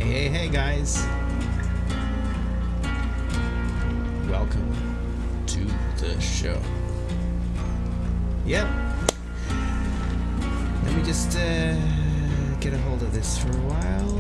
Hey guys. Welcome to the show. Yep. Let me just get a hold of this for a while.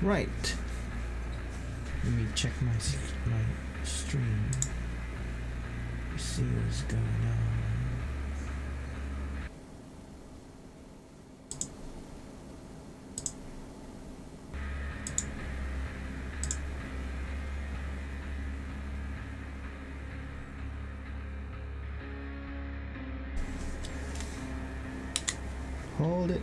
Right. Let me check my stream. See what's going on. Hold it.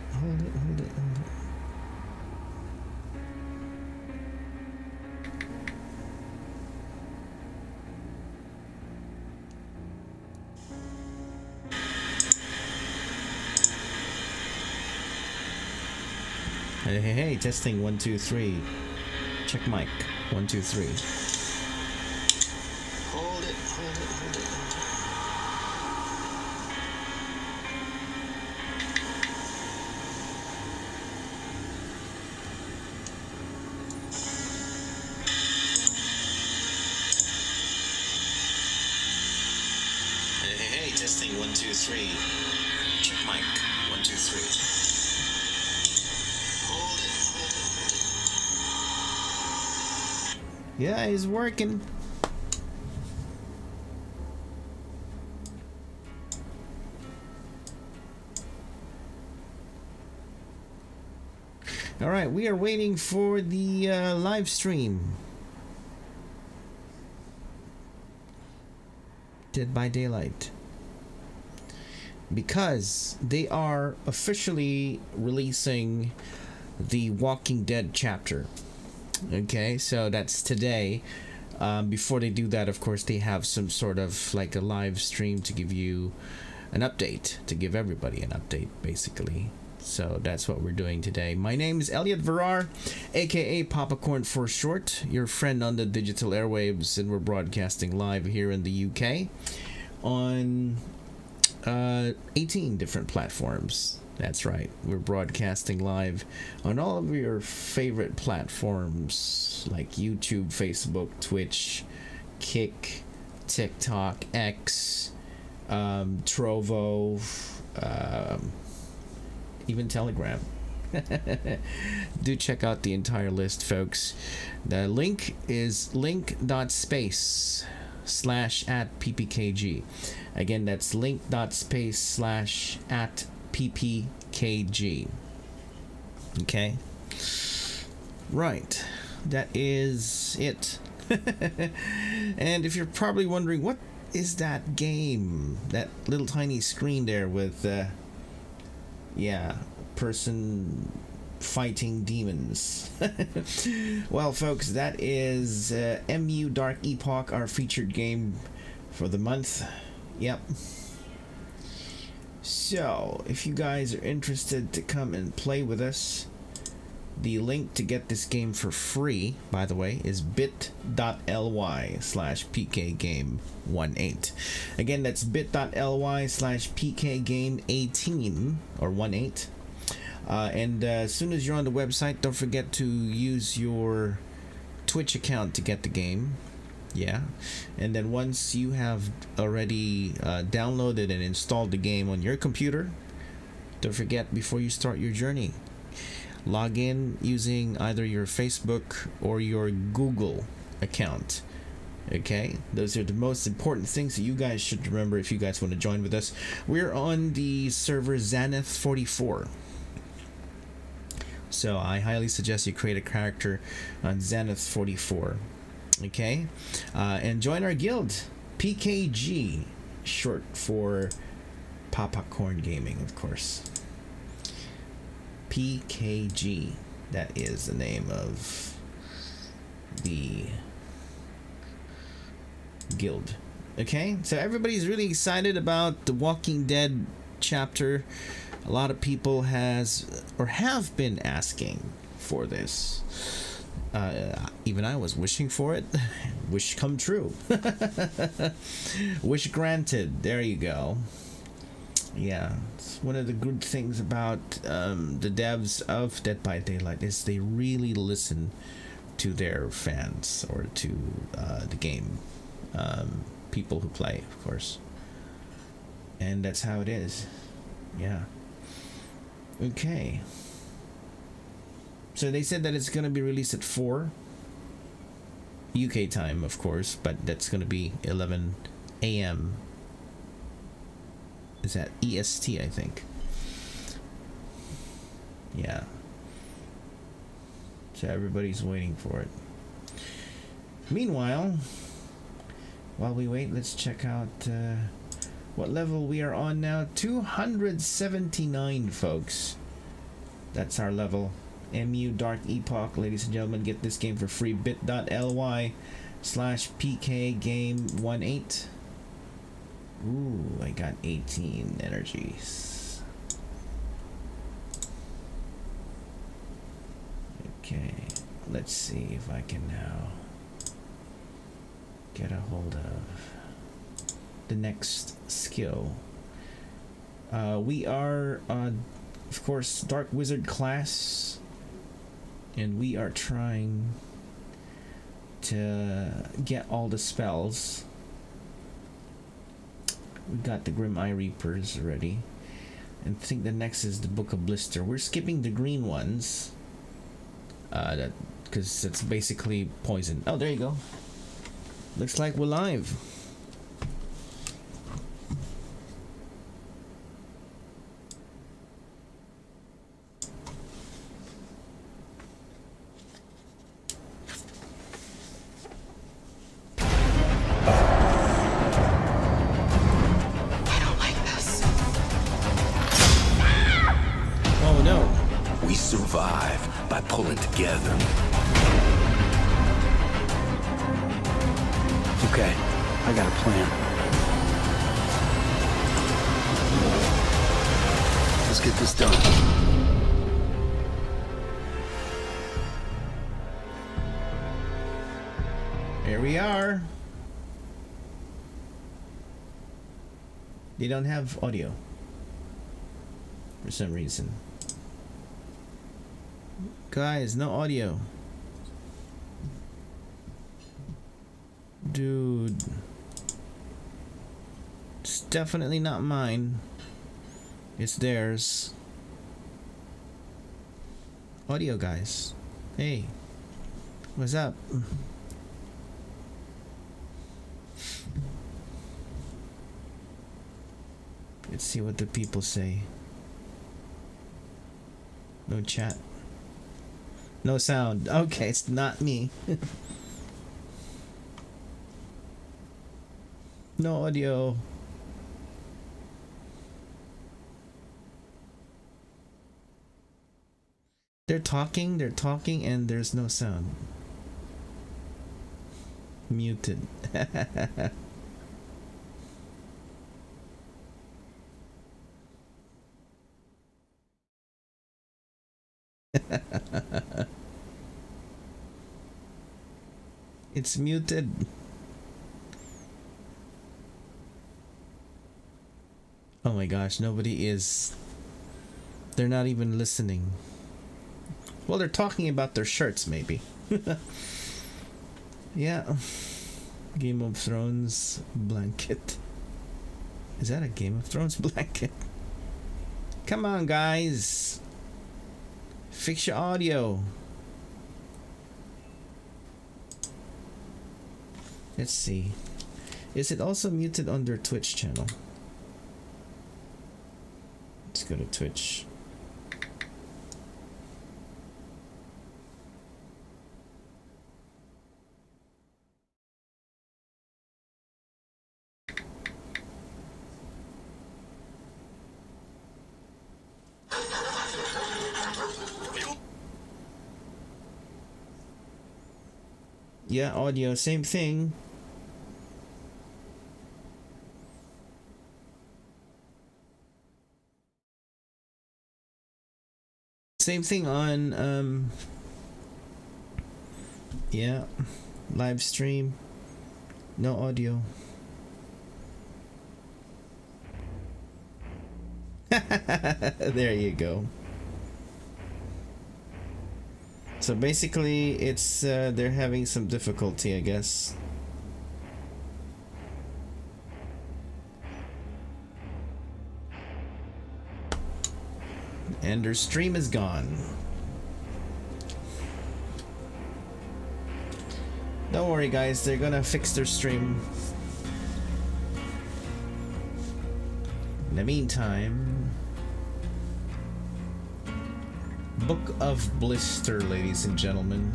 Hey, testing 1 2 3. Check mic 1 2 3. Hold it. Hey, testing 1 2 3. Check mic 1 2 3. Yeah, it's working. All right, we are waiting for the live stream. Dead by Daylight. Because they are officially releasing the Walking Dead chapter. Okay, so that's today. Before they do that, of course, they have some sort of like a live stream to give you an update, to give everybody an update, basically. So that's what we're doing today. My name is Elliot Verrar, aka Papa Corn for short, your friend on the digital airwaves, and we're broadcasting live here in the UK on 18 different platforms. That's right. We're broadcasting live on all of your favorite platforms like YouTube, Facebook, Twitch, Kick, TikTok, X, Trovo, even Telegram. Do check out the entire list, folks. The link is link.space/@ppkg. Again, that's link.space/@ppkg. Okay. Right. That is it. And if you're probably wondering, what is that game? That little tiny screen there with, person fighting demons. Well, folks, that is MU Dark Epoch, our featured game for the month. Yep. So, if you guys are interested to come and play with us, the link to get this game for free, by the way, is bit.ly/pkgame18. Again, that's bit.ly/pkgame18 or 18. And as soon as you're on the website, don't forget to use your Twitch account to get the game. Yeah. And then once you have already downloaded and installed the game on your computer, don't forget, before you start your journey, log in using either your Facebook or your Google account Okay, those are the most important things that you guys should remember if you guys want to join with us. We're on the server Xanath 44. So I highly suggest you create a character on Xanath 44. Okay, and join our guild, PKG, short for Popcorn Gaming, of course. PKG, that is the name of the guild. Okay, so everybody's really excited about the Walking Dead chapter. A lot of people have been asking for this. Even I was wishing for it. Wish come true. Wish granted. There you go. Yeah, it's one of the good things about the devs of Dead by Daylight is they really listen to their fans, or to the game people who play, of course. And that's how it is. Yeah. Okay. So they said that it's going to be released at 4 UK time, of course, but that's going to be 11 a.m. Is that EST, I think? Yeah. So everybody's waiting for it. Meanwhile, while we wait, let's check out what level we are on now. 279, folks. That's our level. MU Dark Epoch, ladies and gentlemen. Get this game for free. bit.ly/PKGame18. Ooh, I got 18 energies. Okay, let's see if I can now get a hold of the next skill. We are, of course, Dark Wizard class, and we are trying to get all the spells. We got the Grim Eye Reapers already, and I think the next is the Book of Blister. We're skipping the green ones, that because it's basically poison. Oh, there you go. Looks like we're live. They don't have audio for some reason. Guys, no audio. Dude. It's definitely not mine. It's theirs. Audio, guys. Hey. What's up? Let's see what the people say. No chat. No sound. Okay, it's not me. No audio. They're talking, and there's no sound. Muted. It's muted. Oh my gosh, nobody is. They're not even listening. Well, they're talking about their shirts, maybe. Yeah. Game of Thrones blanket. Is that a Game of Thrones blanket? Come on, guys. Fix your audio. Let's see. Is it also muted on their Twitch channel? Let's go to Twitch. Yeah, audio, same thing. Same thing on yeah, live stream. No audio. There you go. So basically it's they're having some difficulty, I guess. And their stream is gone. Don't worry guys, they're gonna fix their stream. In the meantime, Book of Blister, ladies and gentlemen.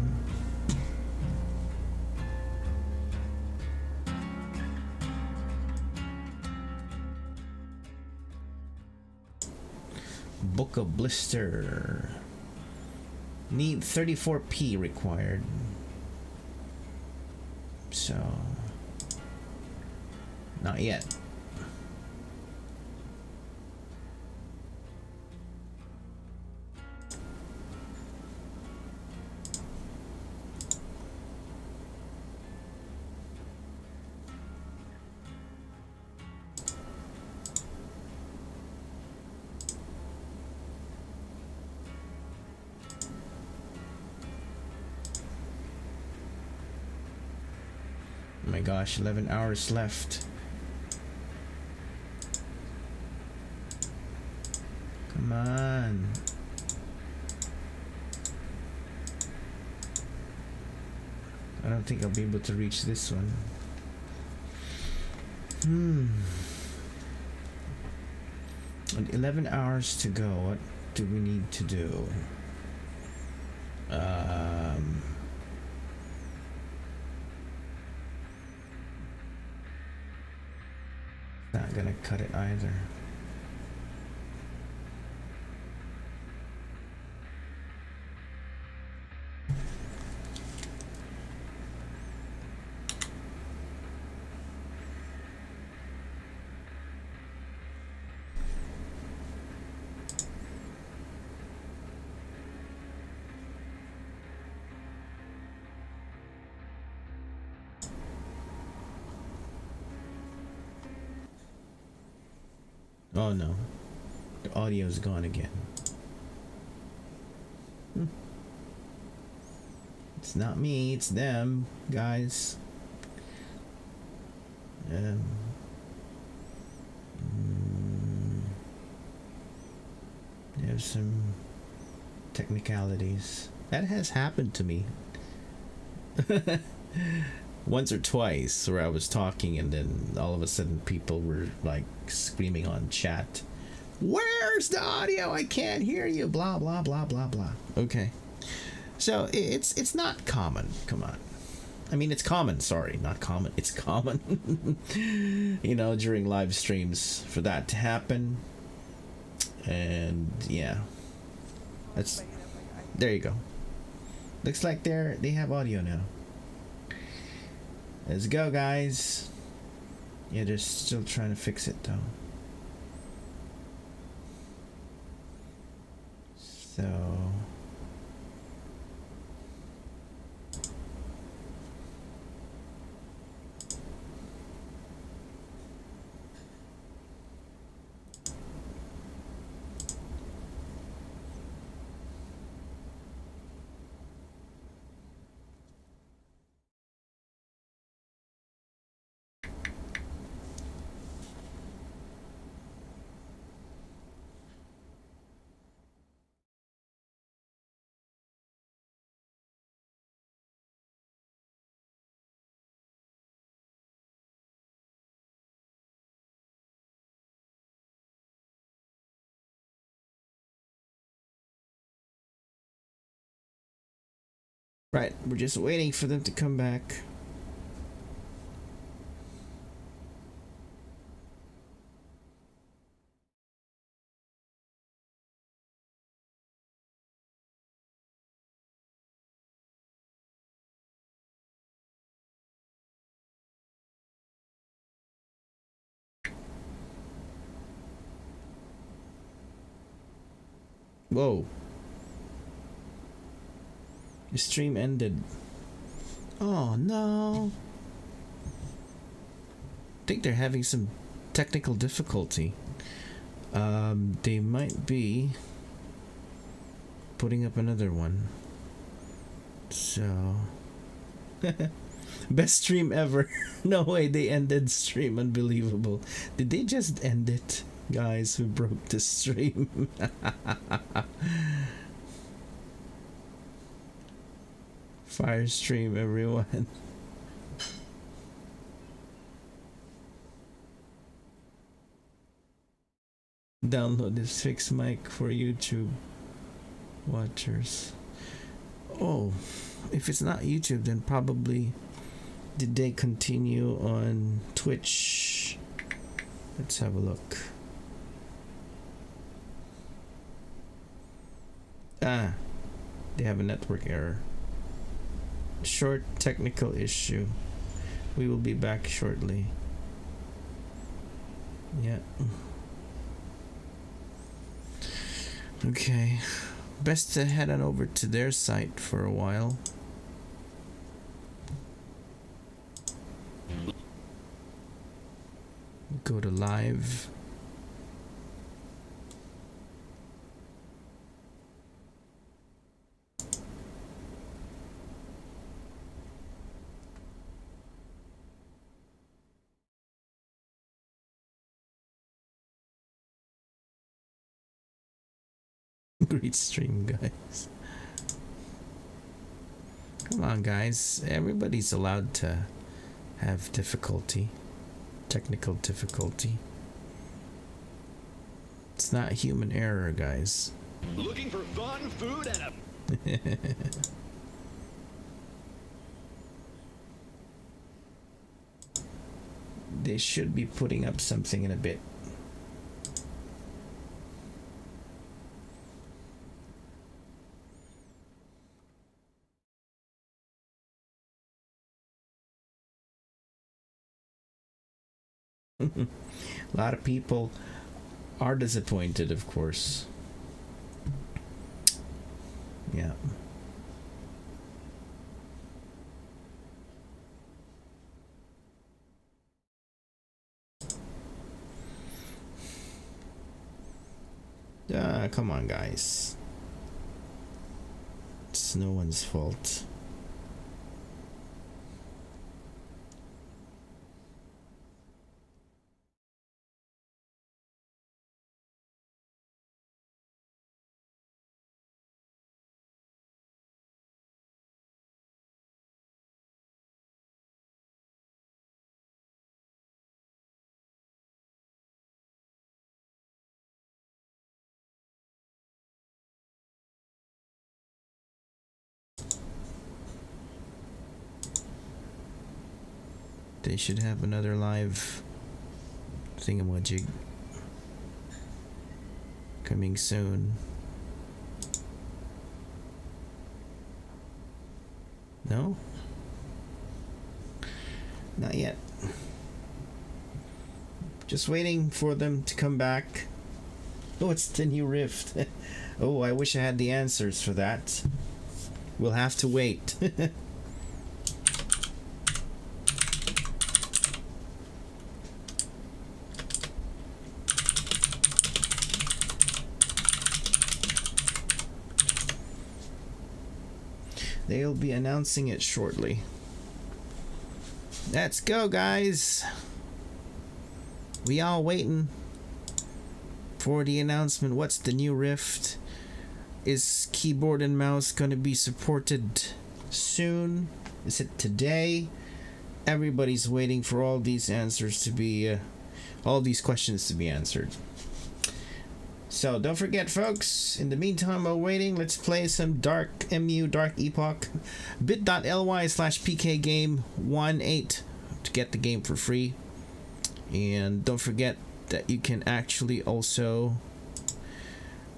Book of Blister. Need 34p required. So, not yet. Oh my gosh, 11 hours left. Come on. I don't think I'll be able to reach this one. 11 hours to go. What do we need to do? Not gonna cut it either. Oh no, the audio is gone again. It's not me, it's them, guys. There's some technicalities. That has happened to me. Once or twice where I was talking and then all of a sudden people were like screaming on chat, "Where's the audio? I can't hear you, blah blah blah blah blah." Okay. So it's not common. Come on. I mean, it's common, sorry, not common. It's common. You know, during live streams for that to happen. And yeah. That's there you go. Looks like they have audio now. Let's go, guys. Yeah, they're still trying to fix it though. So Right, we're just waiting for them to come back. Whoa. The stream ended. Oh no. I think they're having some technical difficulty. They might be putting up another one. So best stream ever. No way they ended stream. Unbelievable. Did they just end it? Guys, who broke the stream? Fire stream, everyone. Download this fixed mic for YouTube watchers. Oh, if it's not YouTube, then probably did they continue on Twitch? Let's have a look. Ah, they have a network error. Short technical issue. We will be back shortly. Yeah. Okay. Best to head on over to their site for a while. Go to live. Great stream, guys. Come on, guys. Everybody's allowed to have difficulty. Technical difficulty. It's not human error, guys. Looking for fun, food, and a... They should be putting up something in a bit. A lot of people are disappointed, of course. Yeah. Come on, guys. It's no one's fault. They should have another live thingamajig coming soon. No? Not yet. Just waiting for them to come back. Oh, it's the new Rift. Oh, I wish I had the answers for that. We'll have to wait. They'll be announcing it shortly. Let's go, guys. We all waiting for the announcement. What's the new Rift? Is keyboard and mouse going to be supported soon? Is it today? Everybody's waiting for all these answers to be all these questions to be answered. So don't forget, folks, in the meantime while waiting, let's play some Dark Epoch. bit.ly/pkgame18 to get the game for free. And don't forget that you can actually also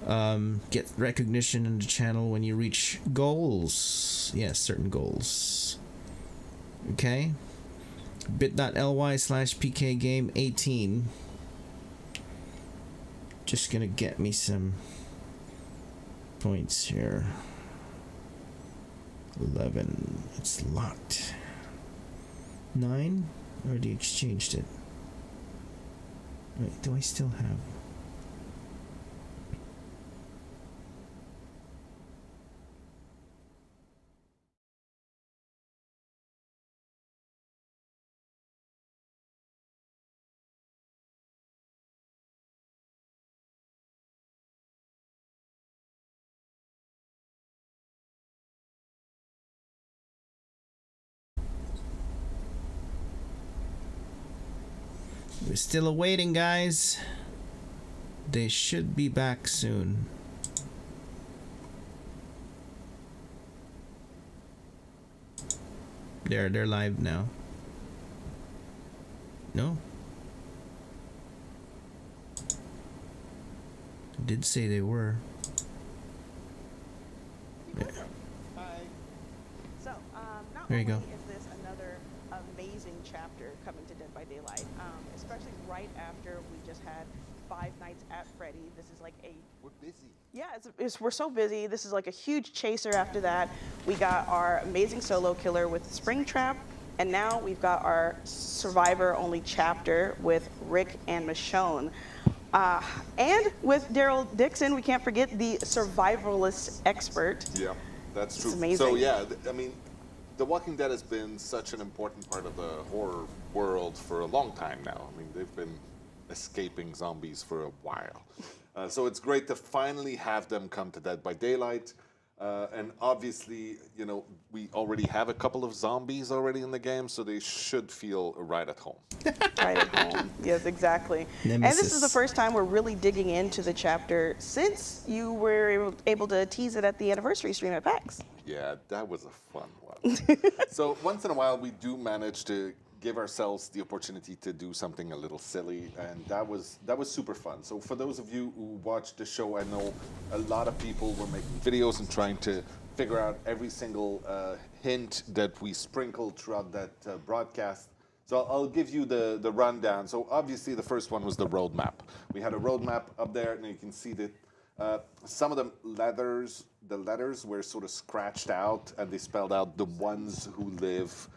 get recognition in the channel when you reach goals. Yes, certain goals. Okay? bit.ly/pkgame18. Just gonna get me some points here. 11. It's locked. 9? Already exchanged it. Wait, do I still have? We're still awaiting, guys. They should be back soon. They're live now. No? I did say they were. Yeah. So, not There you only go. is this another amazing chapter coming to Dead by Daylight, especially right after we just had Five Nights at Freddy. This is like a... We're busy. Yeah, we're so busy. This is like a huge chaser after that. We got our amazing solo killer with Springtrap, and now we've got our survivor-only chapter with Rick and Michonne. And with Daryl Dixon, we can't forget the survivalist expert. Yeah, that's true. It's amazing. So yeah, I mean, The Walking Dead has been such an important part of the horror world for a long time now. I mean, they've been escaping zombies for a while. So it's great to finally have them come to Dead by Daylight. And obviously, you know, we already have a couple of zombies already in the game, so they should feel right at home. Right at home. Yes, exactly. And this is the first time we're really digging into the chapter since you were able to tease it at the anniversary stream at PAX. Yeah, that was a fun one. So once in a while, we do manage to give ourselves the opportunity to do something a little silly, and that was super fun. So for those of you who watched the show, I know a lot of people were making videos and trying to figure out every single hint that we sprinkled throughout that broadcast. So I'll give you the rundown. So obviously the first one was the roadmap. We had a roadmap up there, and you can see that some of the letters were sort of scratched out, and they spelled out the ones who live.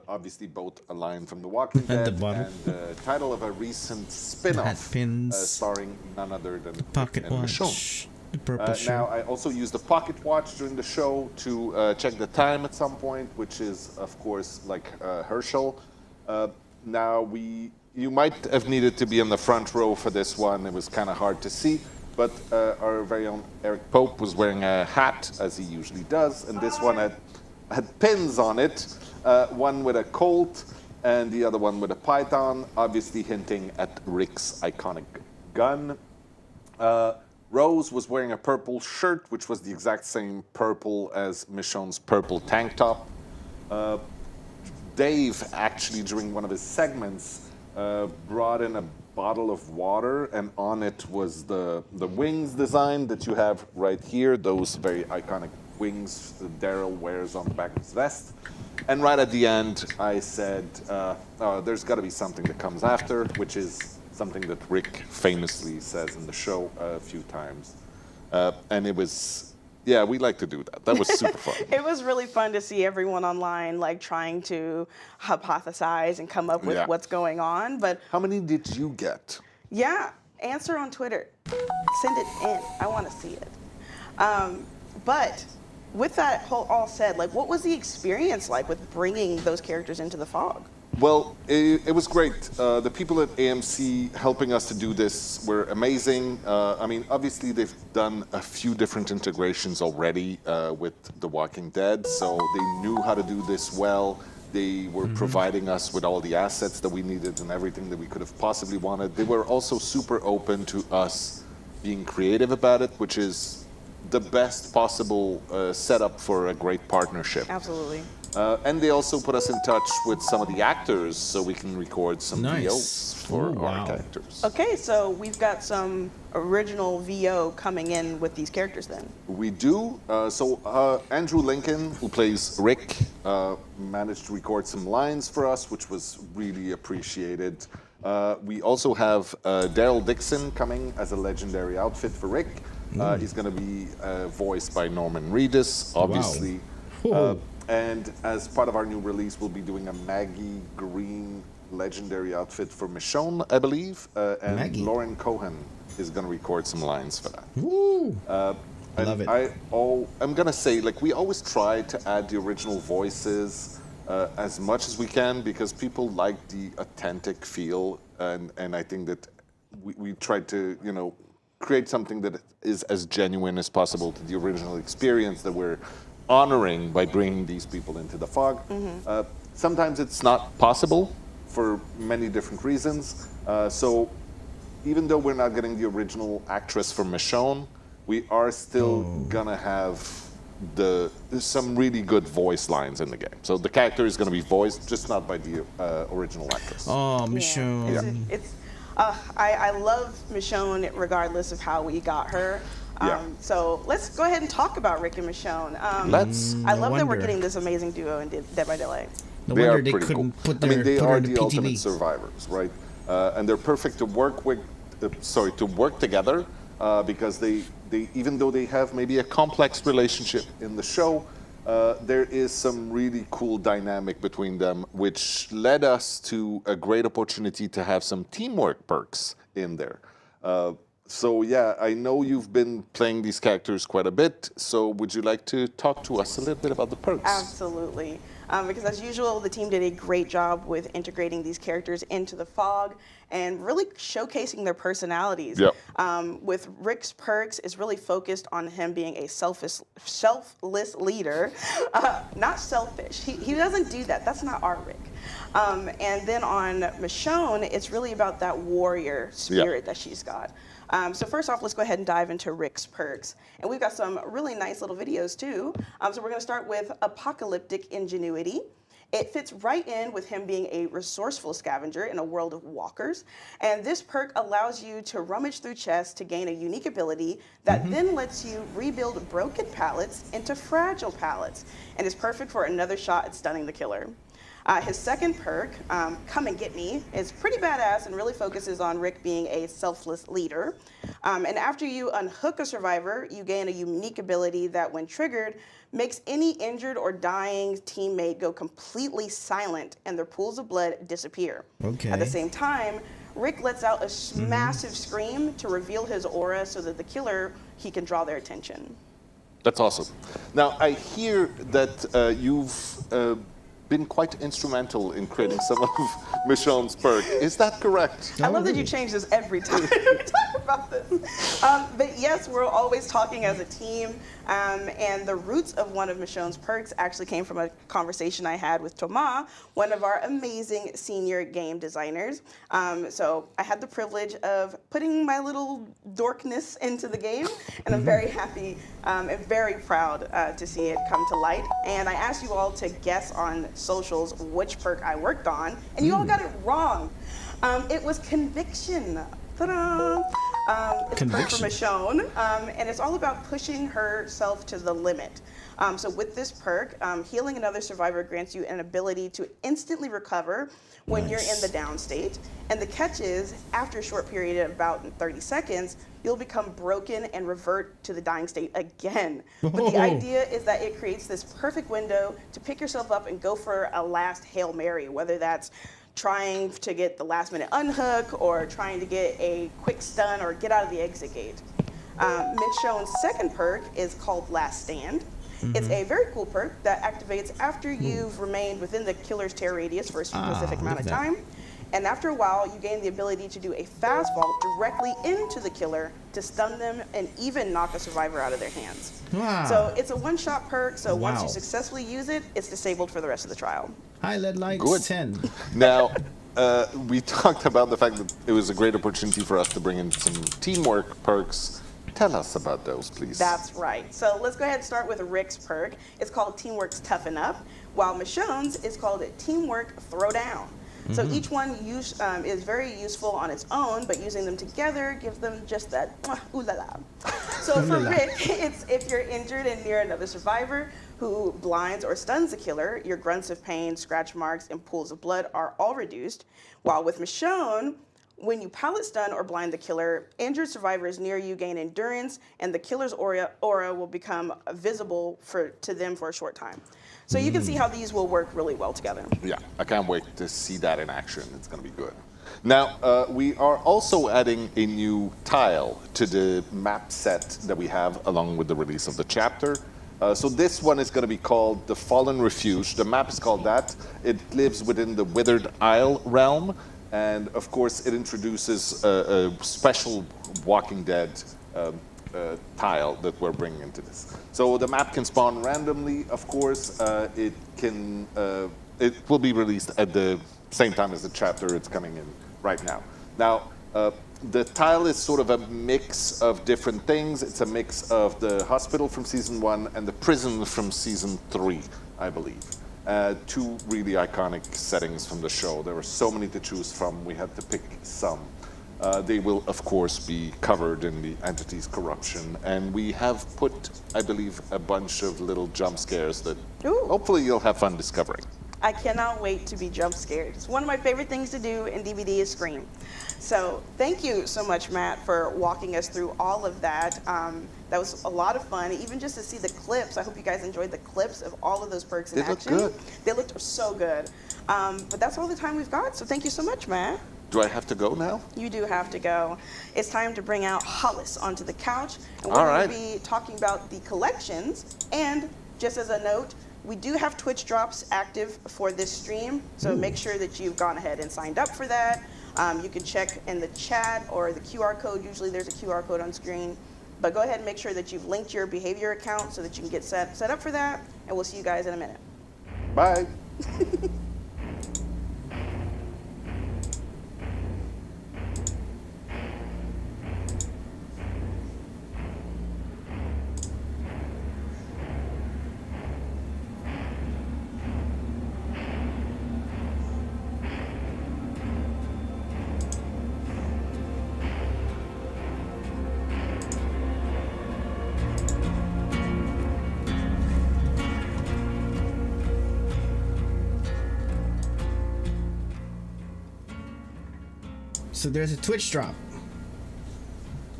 Obviously, both a line from The Walking Dead and the title of a recent spin-off starring none other than Pocket and watch. Michonne. The purple shirt. Now, I also used the pocket watch during the show to check the time at some point, which is, of course, like Herschel. Now, you might have needed to be in the front row for this one. It was kind of hard to see. But our very own Eric Pope was wearing a hat, as he usually does, and this one had pins on it, one with a Colt and the other one with a Python, obviously hinting at Rick's iconic gun. Rose was wearing a purple shirt, which was the exact same purple as Michonne's purple tank top. Dave, actually, during one of his segments, brought in a bottle of water, and on it was the wings design that you have right here, those very iconic wings that Daryl wears on the back of his vest. And right at the end, I said, there's got to be something that comes after, which is something that Rick famously says in the show a few times. And it was, yeah, we like to do that. That was super fun. It was really fun to see everyone online like trying to hypothesize and come up with what's going on. But how many did you get? Yeah, answer on Twitter. Send it in. I want to see it. But with that all said, like, what was the experience like with bringing those characters into the fog? Well, it was great. The people at AMC helping us to do this were amazing. I mean, obviously they've done a few different integrations already with The Walking Dead, so they knew how to do this well. They were providing us with all the assets that we needed and everything that we could have possibly wanted. They were also super open to us being creative about it, which is the best possible setup for a great partnership. Absolutely. And they also put us in touch with some of the actors so we can record some Nice. VOs for Ooh, our wow. characters. Okay, so we've got some original VO coming in with these characters then. We do. Andrew Lincoln, who plays Rick, managed to record some lines for us, which was really appreciated. We also have Daryl Dixon coming as a legendary outfit for Rick. He's going to be voiced by Norman Reedus, obviously. Whoa. And as part of our new release, we'll be doing a Maggie Green legendary outfit for Michonne, I believe. And Maggie. Lauren Cohen is going to record some lines for that. Woo. And Love it. I'm gonna say, like, we always try to add the original voices as much as we can because people like the authentic feel, and I think that we tried to, create something that is as genuine as possible to the original experience that we're honoring by bringing these people into the fog. Sometimes it's not possible for many different reasons. So even though we're not getting the original actress from Michonne, we are still gonna have some really good voice lines in the game. So the character is gonna be voiced, just not by the original actress. Oh, Michonne. I love Michonne regardless of how we got her. So let's go ahead and talk about Rick and Michonne. Let's. I love that we're wonder. getting this amazing duo in Dead by Daylight. No They wonder are they pretty couldn't cool. put their they put are her in the ultimate PTV. survivors, right? And they're perfect to work with. To work together because they even though they have maybe a complex relationship in the show, there is some really cool dynamic between them, which led us to a great opportunity to have some teamwork perks in there. So yeah, I know you've been playing these characters quite a bit. So would you like to talk to us a little bit about the perks? Absolutely. Because as usual, the team did a great job with integrating these characters into the fog and really showcasing their personalities. Yep. With Rick's perks is really focused on him being a selfless leader, not selfish. He doesn't do that. That's not our Rick. And then on Michonne, it's really about that warrior spirit that she's got. So first off, let's go ahead and dive into Rick's perks. And we've got some really nice little videos too. So we're gonna start with Apocalyptic Ingenuity. It fits right in with him being a resourceful scavenger in a world of walkers. And this perk allows you to rummage through chests to gain a unique ability that then lets you rebuild broken pallets into fragile pallets. And is perfect for another shot at stunning the killer. His second perk, Come and Get Me, is pretty badass and really focuses on Rick being a selfless leader. And after you unhook a survivor, you gain a unique ability that, when triggered, makes any injured or dying teammate go completely silent and their pools of blood disappear. Okay. At the same time, Rick lets out a massive scream to reveal his aura so that the killer, he can draw their attention. That's awesome. Now, I hear that you've been quite instrumental in creating some of Michonne's perk. Is that correct? I love that you change this every time we talk about this. But yes, we're always talking as a team. And the roots of one of Michonne's perks actually came from a conversation I had with Thomas, one of our amazing senior game designers. So I had the privilege of putting my little dorkness into the game, and I'm very happy and very proud to see it come to light. And I asked you all to guess on socials which perk I worked on, and you all got it wrong. It was Conviction. Ta-da! It's a perk for Michonne, and it's all about pushing herself to the limit. So with this perk, healing another survivor grants you an ability to instantly recover when you're in the down state. And the catch is, after a short period of about 30 seconds, you'll become broken and revert to the dying state again. But the idea is that it creates this perfect window to pick yourself up and go for a last Hail Mary, whether that's trying to get the last minute unhook or trying to get a quick stun or get out of the exit gate. Michonne's second perk is called Last Stand. It's a very cool perk that activates after you've remained within the killer's terror radius for a specific amount of time. And after a while, you gain the ability to do a fast vault directly into the killer to stun them and even knock a survivor out of their hands. Wow. So it's a one-shot perk, so once you Wow. successfully use it, it's disabled for the rest of the trial. Highlight lights Good. 10. Now, we talked about the fact that it was a great opportunity for us to bring in some teamwork perks. Tell us about those, please. That's right. So let's go ahead and start with Rick's perk. It's called Teamwork's Toughen Up, while Michonne's is called Teamwork Throwdown. So each one is very useful on its own, but using them together gives them just that ooh la la. So for Rick, it's if you're injured and near another survivor who blinds or stuns the killer, your grunts of pain, scratch marks, and pools of blood are all reduced. While with Michonne, when you pallet stun or blind the killer, injured survivors near you gain endurance, and the killer's aura will become visible to them for a short time. So you can see how these will work really well together. Yeah, I can't wait to see that in action. It's going to be good. Now, we are also adding a new tile to the map set that we have along with the release of the chapter. So this one is going to be called the Fallen Refuge. The map is called that. It lives within the Withered Isle realm. And of course, it introduces a special Walking Dead tile that we're bringing into this. So the map can spawn randomly. Of course, it will be released at the same time as the chapter. It's coming in right now. Now, the tile is sort of a mix of different things. It's a mix of the hospital from season 1 and the prison from season 3, I believe. Two really iconic settings from the show. There were so many to choose from. We had to pick some. They will, of course, be covered in the entity's corruption. And we have put, I believe, a bunch of little jump scares that hopefully you'll have fun discovering. I cannot wait to be jump scared. It's one of my favorite things to do in DVD is scream. So thank you so much, Matt, for walking us through all of that. That was a lot of fun, even just to see the clips. I hope you guys enjoyed the clips of all of those perks in action. They looked good. They looked so good. But that's all the time we've got, so thank you so much, Matt. Do I have to go now? You do have to go. It's time to bring out Hollis onto the couch, and we're All going right. to be talking about the collections. And just as a note, we do have Twitch drops active for this stream, so make sure that you've gone ahead and signed up for that. You can check in the chat or the QR code. Usually there's a QR code on screen. But go ahead and make sure that you've linked your behavior account so that you can get set up for that. And we'll see you guys in a minute. Bye. So there's a Twitch drop.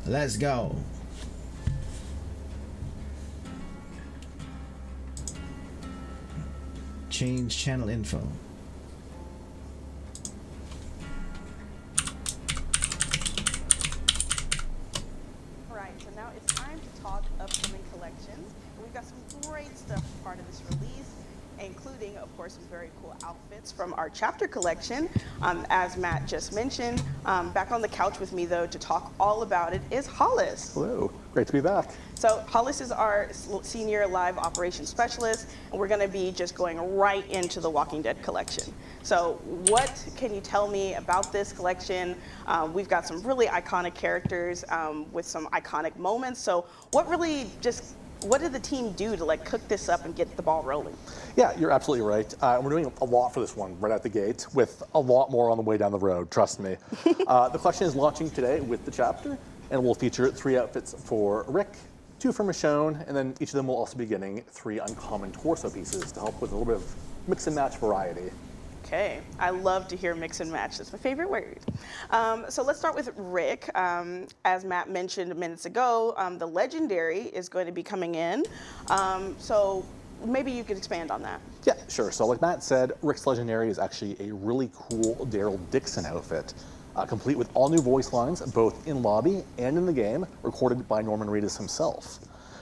Let's go. Change channel info. All right, so now it's time to talk upcoming collections. And we've got some great stuff part of this release, including, of course, some very cool outfits from our chapter collection. As Matt just mentioned, back on the couch with me, though, to talk all about it is Hollis. Hello, great to be back. So Hollis is our senior live operations specialist, and we're going to be just going right into the Walking Dead collection. So what can you tell me about this collection? We've got some really iconic characters with some iconic moments. So what did the team do to cook this up and get the ball rolling? Yeah, you're absolutely right. We're doing a lot for this one right out the gate, with a lot more on the way down the road, trust me. The collection is launching today with the chapter, and we'll feature 3 outfits for Rick, 2 for Michonne, and then each of them will also be getting 3 uncommon torso pieces to help with a little bit of mix and match variety. Okay, I love to hear mix and match. That's my favorite word. So let's start with Rick. As Matt mentioned minutes ago, the Legendary is going to be coming in. So maybe you could expand on that. Yeah, sure. So like Matt said, Rick's Legendary is actually a really cool Daryl Dixon outfit, complete with all new voice lines, both in lobby and in the game, recorded by Norman Reedus himself.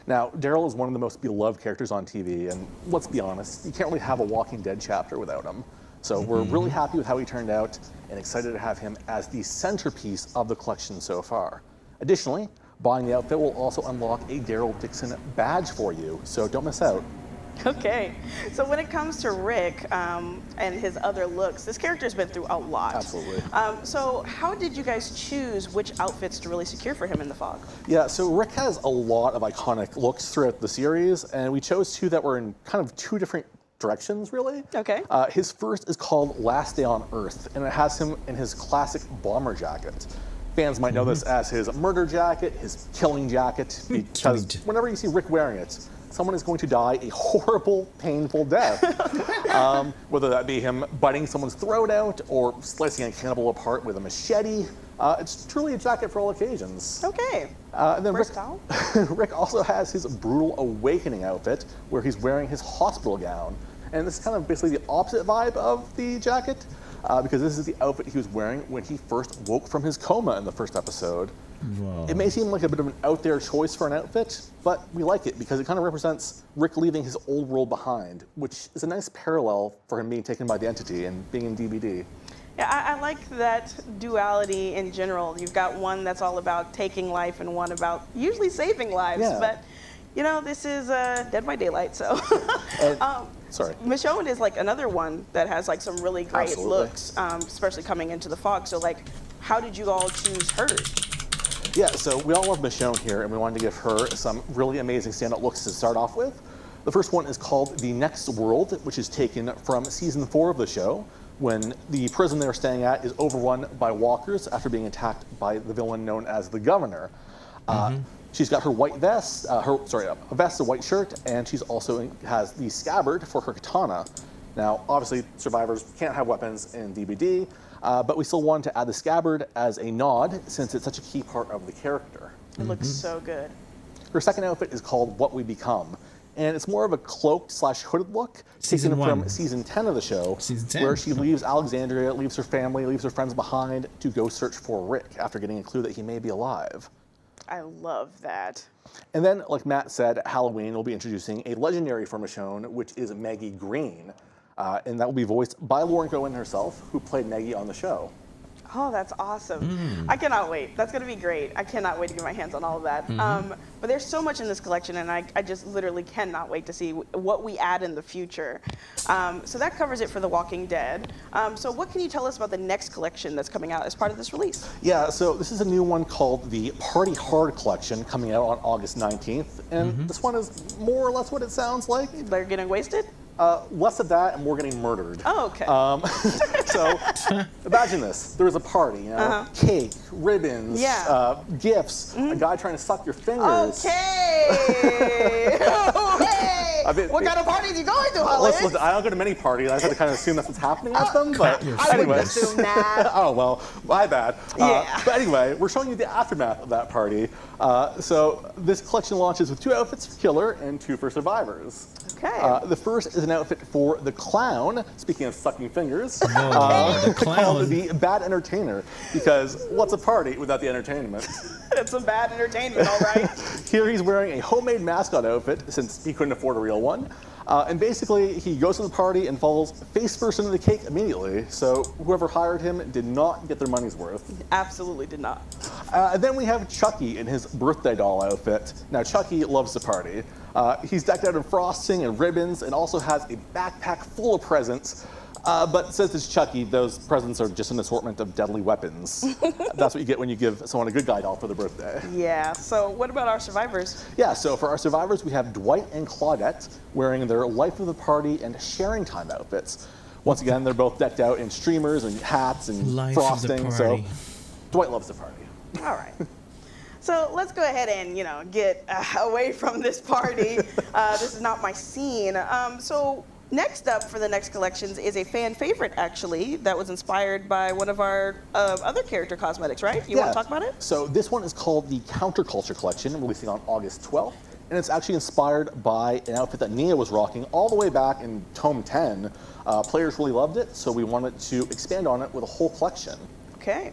Now, Daryl is one of the most beloved characters on TV, and let's be honest, you can't really have a Walking Dead chapter without him. So we're really happy with how he turned out and excited to have him as the centerpiece of the collection so far. Additionally, buying the outfit will also unlock a Daryl Dixon badge for you, so don't miss out. Okay, so when it comes to Rick and his other looks, this character's been through a lot. Absolutely. So how did you guys choose which outfits to really secure for him in the fog? Yeah, so Rick has a lot of iconic looks throughout the series, and we chose two that were in kind of two different directions, really. Okay. His first is called Last Day on Earth, and it has him in his classic bomber jacket. Fans might know this as his murder jacket, his killing jacket, because Sweet. whenever you see Rick wearing it, someone is going to die a horrible, painful death. Whether that be him biting someone's throat out or slicing a cannibal apart with a machete. It's truly a jacket for all occasions. Okay. And then Versatile. Rick also has his Brutal Awakening outfit, where he's wearing his hospital gown. And this is kind of basically the opposite vibe of the jacket, because this is the outfit he was wearing when he first woke from his coma in the first episode. Whoa. It may seem like a bit of an out there choice for an outfit, but we like it because it kind of represents Rick leaving his old world behind, which is a nice parallel for him being taken by the Entity and being in DBD. Yeah, I like that duality in general. You've got one that's all about taking life and one about usually saving lives. Yeah. But, you know, this is Dead by Daylight, so. Sorry. Michonne is like another one that has like some really great Absolutely. looks, especially coming into the fog. So like, how did you all choose hers? Yeah, so we all love Michonne here, and we wanted to give her some really amazing standout looks to start off with. The first one is called The Next World, which is taken from season 4 of the show, when the prison they're staying at is overrun by walkers after being attacked by the villain known as the Governor. She's got her white vest, a vest, a white shirt, and she's also has the scabbard for her katana. Now, obviously, survivors can't have weapons in DBD, but we still wanted to add the scabbard as a nod since it's such a key part of the character. It looks so good. Her second outfit is called What We Become, and it's more of a cloaked / hooded look, Season taken from 1. season 10 of the show, Season 10. where she leaves Alexandria, leaves her family, leaves her friends behind to go search for Rick after getting a clue that he may be alive. I love that. And then, like Matt said, at Halloween we'll be introducing a legendary for Michonne, which is Maggie Green. And that will be voiced by Lauren Cohen herself, who played Maggie on the show. Oh, that's awesome. I cannot wait. That's going to be great. I cannot wait to get my hands on all of that. But there's so much in this collection, and I just literally cannot wait to see what we add in the future. So that covers it for The Walking Dead. So what can you tell us about the next collection that's coming out as part of this release? Yeah, so this is a new one called the Party Hard Collection coming out on August 19th. And this one is more or less what it sounds like. They're getting wasted? Less of that and more getting murdered. Oh, okay. So imagine this. There was a party, you know, cake, ribbons, Yeah. gifts, a guy trying to suck your fingers. Okay. Okay. I mean, What kind of parties you going to, Listen, Alex? listen, I don't go to many parties. I just have to kind of assume that's what's happening at them. But your I wouldn't anyway. assume that. Oh, well, my bad. Yeah. But anyway, we're showing you the aftermath of that party. So this collection launches with 2 outfits for Killer and 2 for Survivors. Okay. The first is an outfit for the Clown, speaking of sucking fingers, The called Clown. the Bad Entertainer, because what's a party without the entertainment? It's some bad entertainment, all right. Here he's wearing a homemade mascot outfit since he couldn't afford a real one. And basically, he goes to the party and falls face first into the cake immediately. So whoever hired him did not get their money's worth. Absolutely did not. And then we have Chucky in his birthday doll outfit. Now, Chucky loves to party. He's decked out in frosting and ribbons and also has a backpack full of presents. But since it's Chucky, those presents are just an assortment of deadly weapons. That's what you get when you give someone a good guy doll for their birthday. Yeah. So what about our survivors? Yeah, so for our survivors, we have Dwight and Claudette wearing their Life of the Party and Sharing Time outfits. Once again, they're both decked out in streamers and hats and Life of the frosting. So party. Dwight loves the party. All right. So let's go ahead and, get away from this party. This is not my scene. So next up for the next collections is a fan favorite, actually, that was inspired by one of our other character cosmetics, right? You want to talk about it? So this one is called the Counterculture Collection, releasing on August 12th. And it's actually inspired by an outfit that Nia was rocking all the way back in Tome 10. Players really loved it, so we wanted to expand on it with a whole collection. Okay.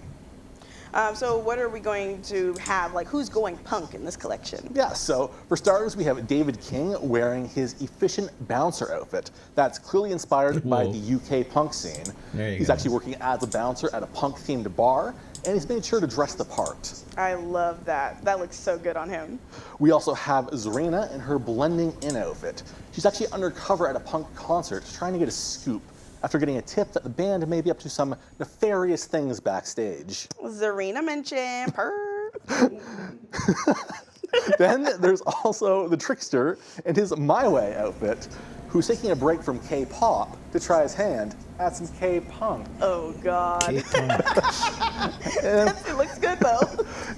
So what are we going to have? Like, who's going punk in this collection? Yeah, so for starters, we have David King wearing his efficient bouncer outfit. That's clearly inspired by Whoa. the UK punk scene. There you He's go. actually working as a bouncer at a punk-themed bar, and he's made sure to dress the part. I love that. That looks so good on him. We also have Zarina in her blending in outfit. She's actually undercover at a punk concert trying to get a scoop after getting a tip that the band may be up to some nefarious things backstage. Zarina mentioned purr. Then there's also the Trickster in his My Way outfit, who's taking a break from K-pop to try his hand at some K-punk. Oh God. K-punk. It looks good though.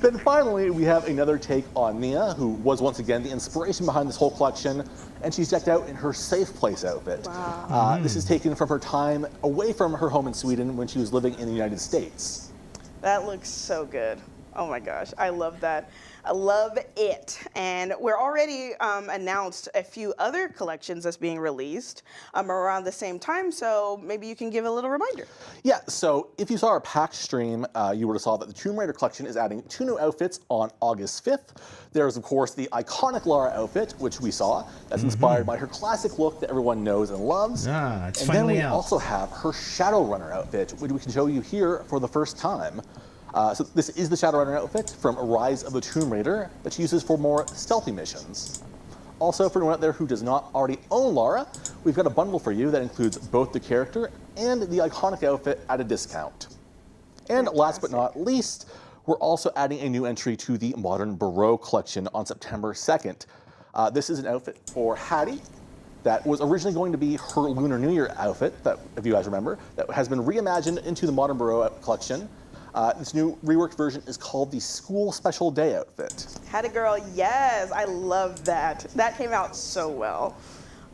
Then finally, we have another take on Mia, who was once again the inspiration behind this whole collection, and she's decked out in her Safe Place outfit. Wow. This is taken from her time away from her home in Sweden when she was living in the United States. That looks so good. Oh my gosh, I love that. I love it. And we're already announced a few other collections that's being released around the same time, so maybe you can give a little reminder. Yeah, so if you saw our PAX stream, you would have saw that the Tomb Raider collection is adding 2 new outfits on August 5th. There's, of course, the iconic Lara outfit, which we saw. That's inspired by her classic look that everyone knows and loves. Ah, it's and then finally we out. also have her Shadowrunner outfit, which we can show you here for the first time. So this is the Shadowrunner outfit from Rise of the Tomb Raider that she uses for more stealthy missions. Also, for anyone out there who does not already own Lara, we've got a bundle for you that includes both the character and the iconic outfit at a discount. And last but not least, we're also adding a new entry to the Modern Barrow collection on September 2nd. This is an outfit for Hattie that was originally going to be her Lunar New Year outfit, that, if you guys remember, that has been reimagined into the Modern Barrow collection. This new reworked version is called the School Special Day outfit. Had a girl, yes, I love that. That came out so well.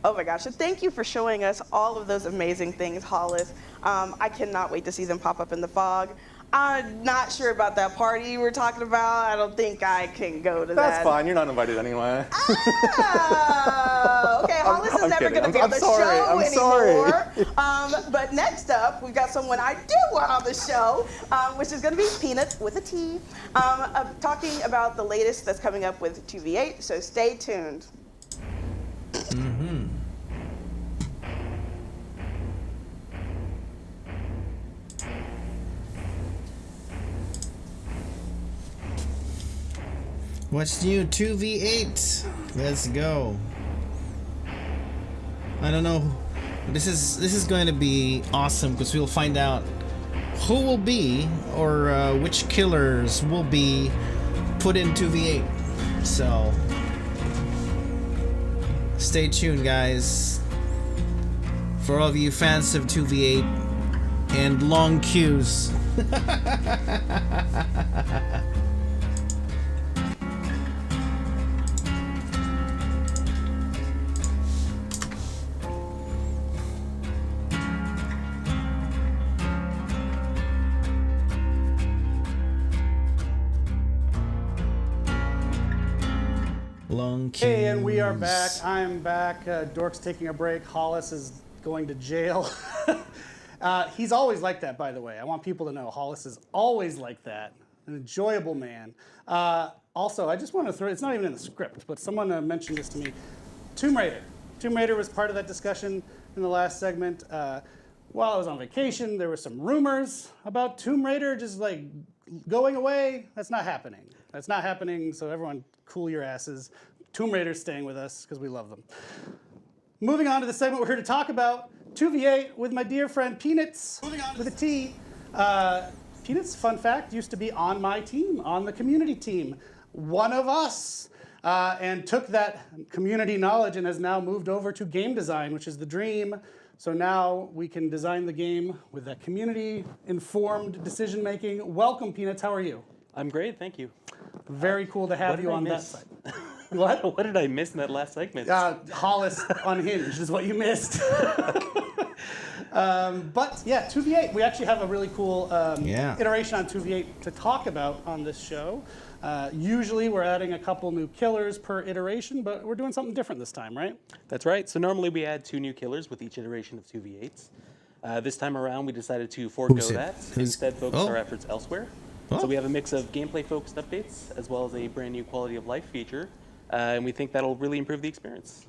Oh my gosh, and thank you for showing us all of those amazing things, Hollis. I cannot wait to see them pop up in the fog. I'm not sure about that party you were talking about. I don't think I can go to that. That's fine, you're not invited anyway. Oh, okay, Hollis is I'm never kidding. going to be I'm on the sorry. show I'm anymore. sorry. But next up, we've got someone I do want on the show, which is going to be Peanut with a T, talking about the latest that's coming up with 2v8, so stay tuned. What's new? 2v8. Let's go. I don't know. This is going to be awesome because we'll find out who will be or which killers will be put in 2v8. So stay tuned, guys. For all of you fans of 2v8 and long queues. Long queues. Hey, and we are back. I'm back. Dork's taking a break. Hollis is going to jail. He's always like that, by the way. I want people to know Hollis is always like that. An enjoyable man. Also, I just want to throw, it's not even in the script, but someone mentioned this to me. Tomb Raider. Tomb Raider was part of that discussion in the last segment. While I was on vacation, there were some rumors about Tomb Raider just like going away. That's not happening. That's not happening, so everyone cool your asses. Tomb Raider's staying with us because we love them. Moving on to the segment we're here to talk about, 2v8 with my dear friend Peanuts with a T. Peanuts, fun fact, used to be on my team, on the community team. One of us. And took that community knowledge and has now moved over to game design, which is the dream. So now we can design the game with that community-informed decision-making. Welcome, Peanuts. How are you? I'm great, thank you. Very cool to have you on that side. What? What did I miss in that last segment? Hollis Unhinged is what you missed. But yeah, 2v8. We actually have a really cool iteration on 2v8 to talk about on this show. Usually we're adding a couple new killers per iteration, but we're doing something different this time, right? That's right. So normally we add 2 new killers with each iteration of 2v8s. This time around we decided to forego that and instead focus our efforts elsewhere. So we have a mix of gameplay-focused updates as well as a brand new quality of life feature, and we think that'll really improve the experience.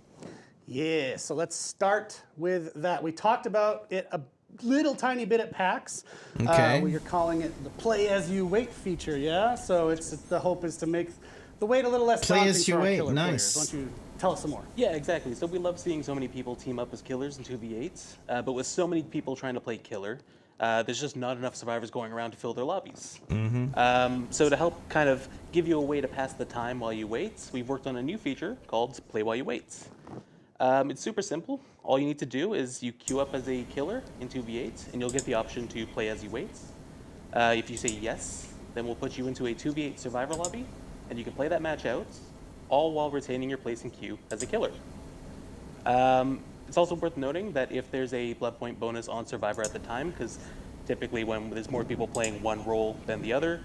Yeah, so let's start with that. We talked about it little tiny bit at PAX. Okay. Where you're calling it the Play As You Wait feature, yeah? So the hope is to make the wait a little less Play daunting as you for our wait, killer nice. players. Why don't you tell us some more? Yeah, exactly. So we love seeing so many people team up as killers in 2v8s, but with so many people trying to play killer, there's just not enough survivors going around to fill their lobbies. So to help kind of give you a way to pass the time while you wait, we've worked on a new feature called Play While You Wait. It's super simple. All you need to do is you queue up as a killer in 2v8, and you'll get the option to play as you wait. If you say yes, then we'll put you into a 2v8 survivor lobby, and you can play that match out, all while retaining your place in queue as a killer. It's also worth noting that if there's a blood point bonus on survivor at the time, because typically when there's more people playing one role than the other,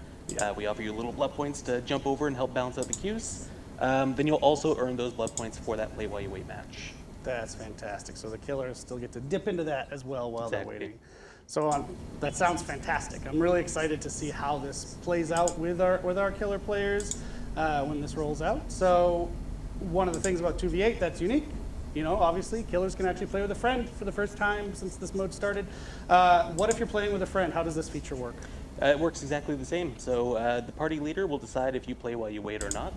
we offer you little blood points to jump over and help balance out the queues. Then you'll also earn those blood points for that Play While You Wait match. That's fantastic. So the killers still get to dip into that as well while Exactly. they're waiting. So that sounds fantastic. I'm really excited to see how this plays out with our killer players when this rolls out. So one of the things about 2v8 that's unique, obviously killers can actually play with a friend for the first time since this mode started. What if you're playing with a friend? How does this feature work? It works exactly the same. So the party leader will decide if you play while you wait or not.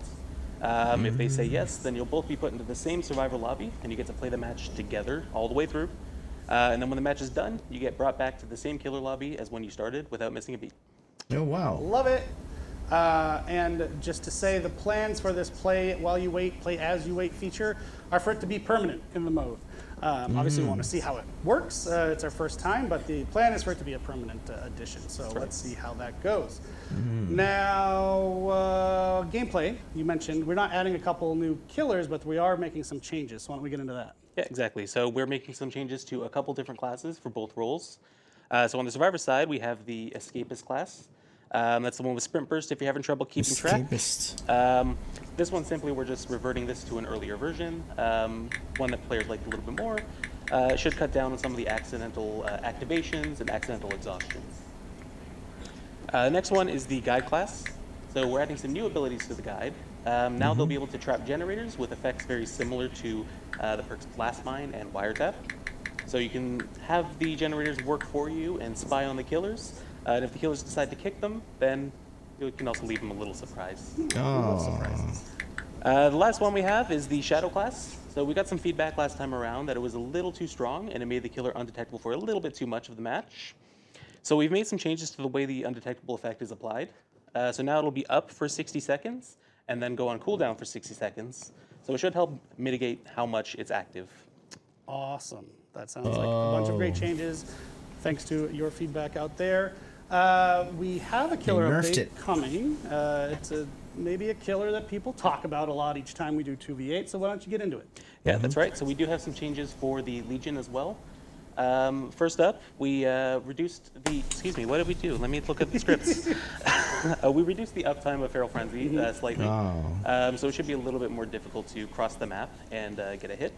If they say yes, then you'll both be put into the same survivor lobby, and you get to play the match together all the way through. And then when the match is done, you get brought back to the same killer lobby as when you started without missing a beat. Oh, wow. Love it. And just to say, the plans for this Play While You Wait, Play As You Wait feature are for it to be permanent in the mode. Obviously, we want to see how it works. It's our first time, but the plan is for it to be a permanent addition. So let's see how that goes. Now, gameplay, you mentioned, we're not adding a couple new killers, but we are making some changes. So why don't we get into that? Yeah, exactly. So we're making some changes to a couple different classes for both roles. So on the survivor side, we have the escapist class. That's the one with sprint burst if you're having trouble keeping track. Escapist. This one simply we're just reverting this to an earlier version, one that players like a little bit more. It should cut down on some of the accidental activations and accidental exhaustions. Next one is the guide class. So we're adding some new abilities to the guide. Now they'll be able to trap generators with effects very similar to the perks Blast Mine and Wiretap. So you can have the generators work for you and spy on the killers. And if the killers decide to kick them, then you can also leave them a little surprise. The last one we have is the Shadow class. So we got some feedback last time around that it was a little too strong and it made the killer undetectable for a little bit too much of the match. So we've made some changes to the way the undetectable effect is applied. So now it'll be up for 60 seconds and then go on cooldown for 60 seconds. So it should help mitigate how much it's active. Awesome. That sounds like a bunch of great changes. Thanks to your feedback out there. We have a killer update coming. It's maybe a killer that people talk about a lot each time we do 2v8, so why don't you get into it? Yeah, that's right. So we do have some changes for the Legion as well. First up, we reduced the, what did we do? Let me look at the scripts. We reduced the uptime of Feral Frenzy slightly. So it should be a little bit more difficult to cross the map and get a hit.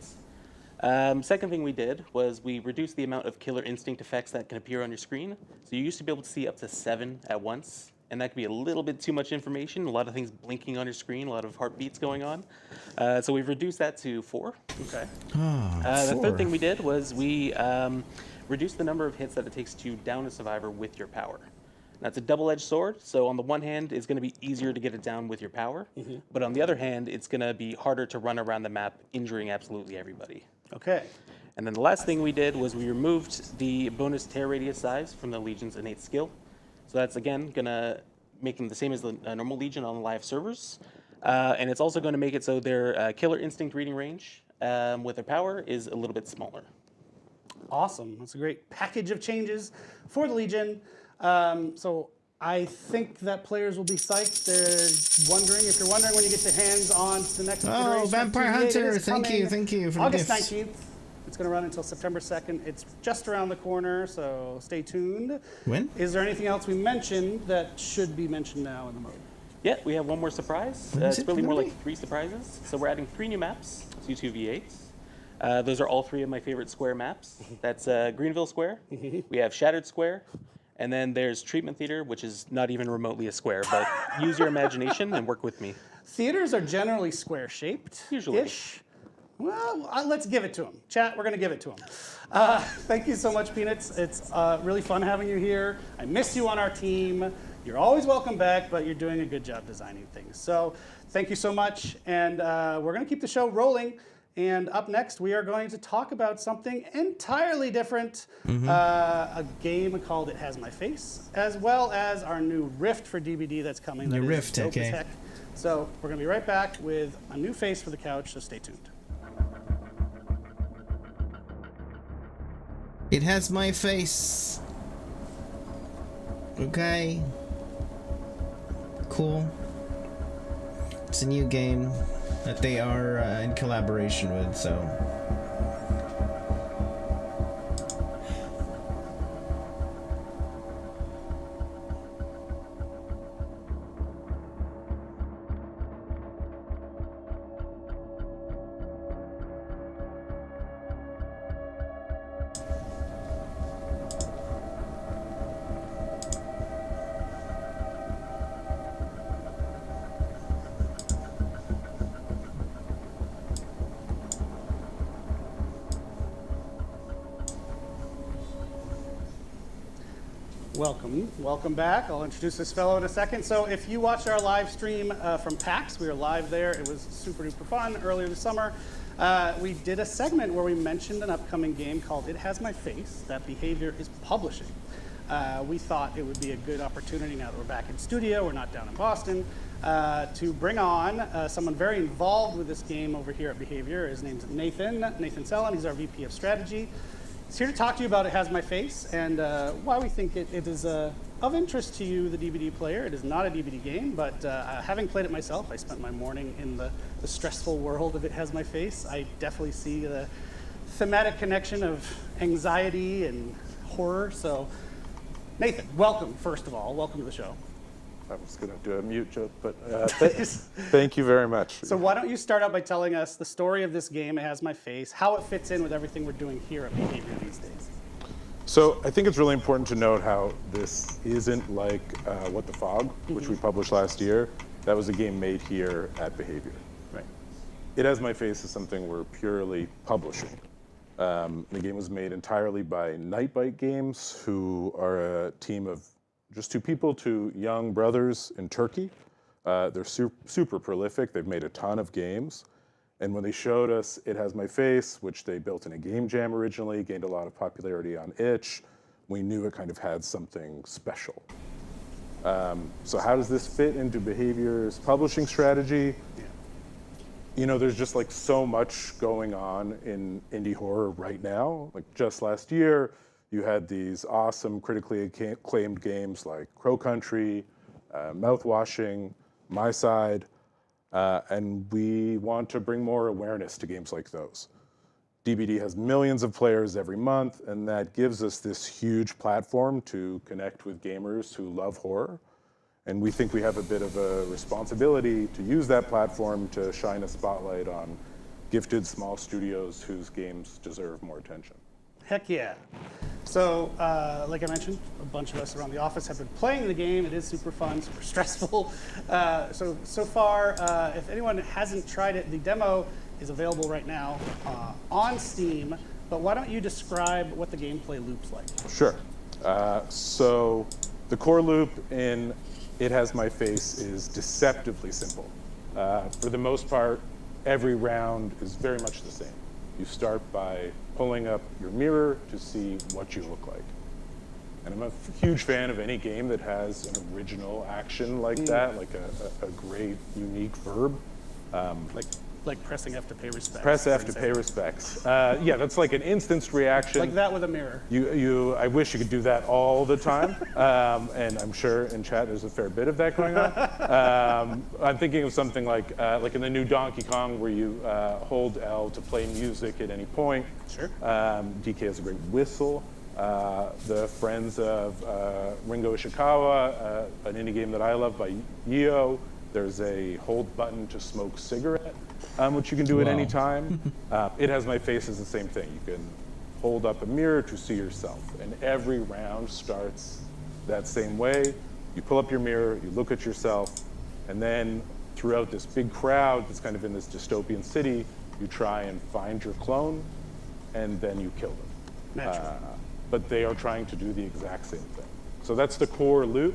Second thing we did was we reduced the amount of killer instinct effects that can appear on your screen. So you used to be able to see up to 7 at once, and that could be a little bit too much information, a lot of things blinking on your screen, a lot of heartbeats going on. So we've reduced that to 4. Okay. The third thing we did was we reduced the number of hits that it takes to down a survivor with your power. That's a double-edged sword, so on the one hand, it's going to be easier to get it down with your power, but on the other hand, it's going to be harder to run around the map, injuring absolutely everybody. Okay. And then the last thing we did was we removed the bonus tear radius size from the Legion's innate skill. So that's, again, going to make them the same as the normal Legion on live servers. And it's also going to make it so their killer instinct reading range with their power is a little bit smaller. Awesome. That's a great package of changes for the Legion. So I think that players will be psyched. They're wondering, if you're wondering when you get your hands on to the next iteration. Oh, Vampire Hunter, thank you for the August gifts. 19th. It's going to run until September 2nd. It's just around the corner, so stay tuned. When? Is there anything else we mentioned that should be mentioned now in the mode? Yeah, we have one more surprise. When is It's it really more gonna like 3 surprises. So we're adding 3 new maps to 2v8s. Those are all 3 of my favorite square maps. That's Greenville Square. We have Shattered Square. And then there's Treatment Theater, which is not even remotely a square, but use your imagination and work with me. Theaters are generally square-shaped. Usually. Ish. Well, let's give it to him. Chat, we're going to give it to him. Thank you so much, Peanuts. It's really fun having you here. I miss you on our team. You're always welcome back, but you're doing a good job designing things. So thank you so much. And we're going to keep the show rolling. And up next, we are going to talk about something entirely different, a game called It Has My Face, as well as our new Rift for DBD that's coming. New that Rift, dope okay. as heck. So we're going to be right back with a new face for the couch, so stay tuned. It has my face. Okay. Cool. It's a new game that they are in collaboration with, so. Welcome back. I'll introduce this fellow in a second. So if you watched our live stream from PAX, we were live there. It was super duper fun earlier this summer. We did a segment where we mentioned an upcoming game called It Has My Face that Behavior is publishing. We thought it would be a good opportunity now that we're back in studio, we're not down in Boston, to bring on someone very involved with this game over here at Behavior. His name's Nathan Sellen. He's our VP of Strategy. He's here to talk to you about It Has My Face and why we think it is of interest to you, the DVD player. It is not a DVD game, but having played it myself, I spent my morning in the stressful world of It Has My Face. I definitely see the thematic connection of anxiety and horror. So, Nathan, welcome, first of all. Welcome to the show. I was going to do a mute joke, but thank you very much. So why don't you start out by telling us the story of this game, It Has My Face, how it fits in with everything we're doing here at Behavior these days. So I think it's really important to note how this isn't like What the Fog, which we published last year. That was a game made here at Behavior. Right. It Has My Face is something we're purely publishing. The game was made entirely by Nightbite Games, who are a team of just two young brothers in Turkey. They're super prolific. They've made a ton of games. And when they showed us It Has My Face, which they built in a game jam originally, gained a lot of popularity on itch, we knew it kind of had something special. So how does this fit into Behavior's publishing strategy? You know, there's just like so much going on in indie horror right now. Like just last year, you had these awesome critically acclaimed games like Crow Country, Mouthwashing, My Side, and we want to bring more awareness to games like those. DBD has millions of players every month, and that gives us this huge platform to connect with gamers who love horror. And we think we have a bit of a responsibility to use that platform to shine a spotlight on gifted small studios whose games deserve more attention. Heck yeah. So, like I mentioned, a bunch of us around the office have been playing the game. It is super fun, super stressful. So far, if anyone hasn't tried it, the demo is available right now on Steam. But why don't you describe what the gameplay loop's like? Sure. So the core loop in It Has My Face is deceptively simple. For the most part, every round is very much the same. You start by pulling up your mirror to see what you look like. And I'm a huge fan of any game that has an original action like that, like a great, unique verb. Like pressing F to pay respects. Press F to pay respects. Yeah, that's like an instanced reaction. Like that with a mirror. I wish you could do that all the time. And I'm sure in chat there's a fair bit of that going on. I'm thinking of something like in the new Donkey Kong where you hold L to play music at any point. Sure. DK has a great whistle. The Friends of Ringo Ishikawa, an indie game that I love by Yio. There's a hold button to smoke cigarette, which you can do at any time. It Has My Face is the same thing. You can hold up a mirror to see yourself, and every round starts that same way. You pull up your mirror, you look at yourself, and then throughout this big crowd that's kind of in this dystopian city, you try and find your clone, and then you kill them. But they are trying to do the exact same thing. So that's the core loop.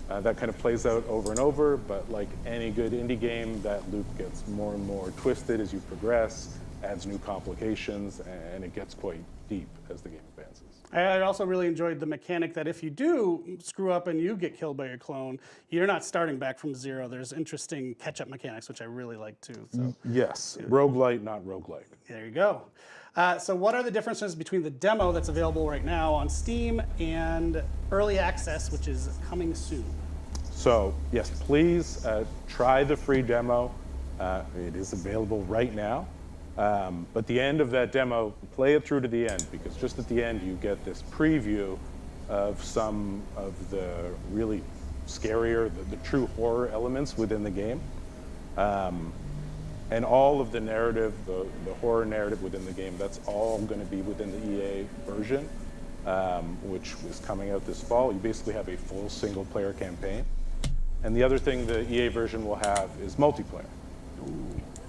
That kind of plays out over and over, but like any good indie game, that loop gets more and more twisted as you progress, adds new complications, and it gets quite deep as the game advances. I also really enjoyed the mechanic that if you do screw up and you get killed by your clone, you're not starting back from zero. There's interesting catch-up mechanics, which I really like too. So Yes, roguelite, not roguelike. there you go. So what are the differences between the demo that's available right now on Steam and Early Access, which is coming soon? So yes, please try the free demo. It is available right now. But the end of that demo, play it through to the end, because just at the end you get this preview of some of the really scarier, the true horror elements within the game. And all of the narrative, the horror narrative within the game, that's all going to be within the EA version, which is coming out this fall. You basically have a full single-player campaign. And the other thing the EA version will have is multiplayer.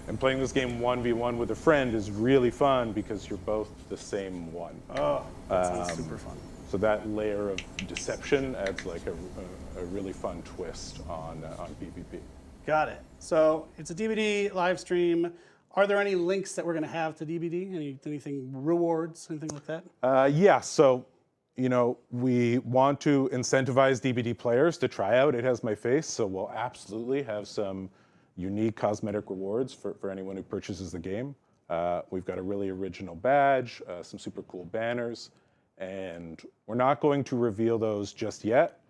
And playing this game 1v1 with a friend is really fun because you're both the same one. Oh, that sounds super fun. So that layer of deception adds like a really fun twist on PvP. Got it. So it's a DVD live stream. Are there any links that we're going to have to DVD? Anything rewards, anything like that? Yeah, so we want to incentivize DVD players to try out It Has My Face, so we'll absolutely have some unique cosmetic rewards for anyone who purchases the game. We've got a really original badge, some super cool banners, and we're not going to reveal those just yet.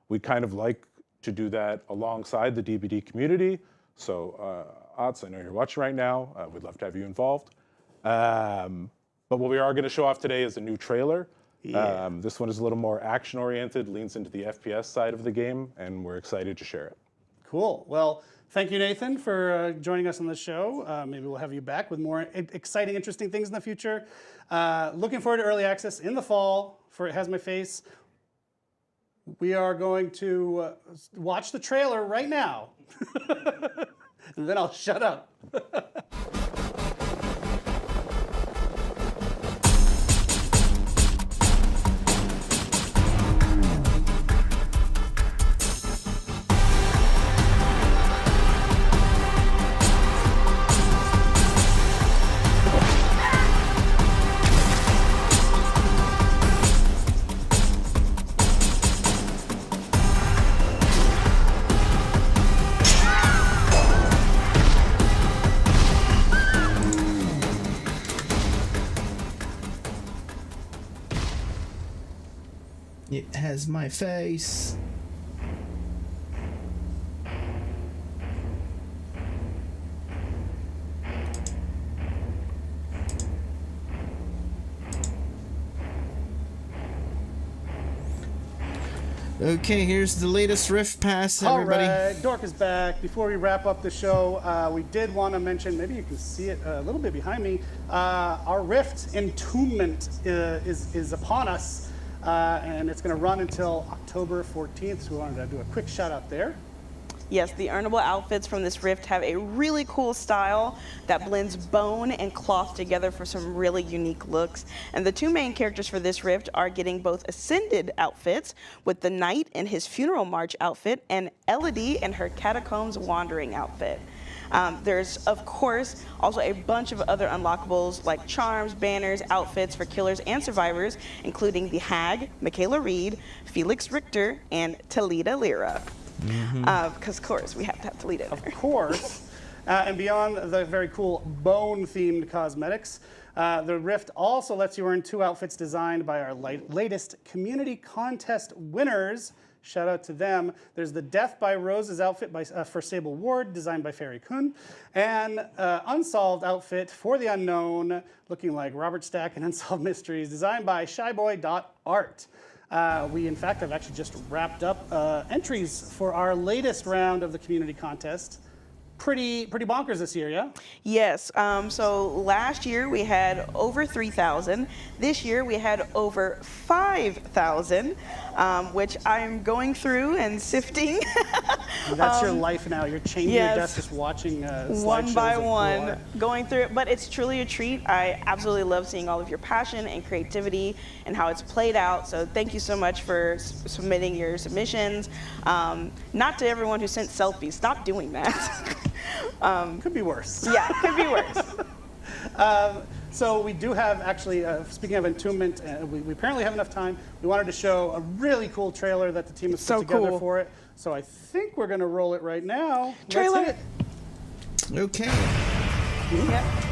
We kind of like to do that alongside the DVD community. So, Otz, I know you're watching right now. We'd love to have you involved. But what we are going to show off today is a new trailer. Yeah. This one is a little more action-oriented, leans into the FPS side of the game, and we're excited to share it. Cool. Well, thank you, Nathan, for joining us on the show. Maybe we'll have you back with more exciting, interesting things in the future. Looking forward to Early Access in the fall for It Has My Face. We are going to watch the trailer right now, and then I'll shut up. It has my face. Okay, here's the latest Rift Pass, everybody. All right, Dork is back. Before we wrap up the show, we did want to mention, maybe you can see it a little bit behind me, our Rift Entombment is upon us, and it's going to run until October 14th, so we wanted to do a quick shout out there. Yes, the earnable outfits from this Rift have a really cool style that blends bone and cloth together for some really unique looks. And the two main characters for this Rift are getting both Ascended outfits, with the Knight in his Funeral March outfit and Elodie in her Catacombs Wandering outfit. There's, of course, also a bunch of other unlockables like charms, banners, outfits for killers and survivors, including the Hag, Michaela Reed, Felix Richter, and Talita Lira. Because, of course, we have to have Talita in there. Of course. And beyond the very cool bone-themed cosmetics, the Rift also lets you earn 2 outfits designed by our latest community contest winners. Shout out to them. There's the Death by Roses outfit for Sable Ward, designed by Ferry Kun, and Unsolved outfit for the Unknown, looking like Robert Stack and Unsolved Mysteries, designed by shyboy.art. We, in fact, have actually just wrapped up entries for our latest round of the community contest. Pretty bonkers this year, yeah? Yes. So last year we had over 3,000. This year we had over 5,000, which I'm going through and sifting That's your life now. You're changing yes. your desk just watching one by slideshows of one, gore. going through it. But it's truly a treat. I absolutely love seeing all of your passion and creativity and how it's played out. So thank you so much for submitting your submissions. Not to everyone who sent selfies. Stop doing that. Could be worse. Yeah, could be worse. So we do have, actually, speaking of Entombment, we apparently have enough time. We wanted to show a really cool trailer that the team has So put together cool. for it. So I think we're going to roll it right now. Trailer. Let's hit it. Okay. Yeah.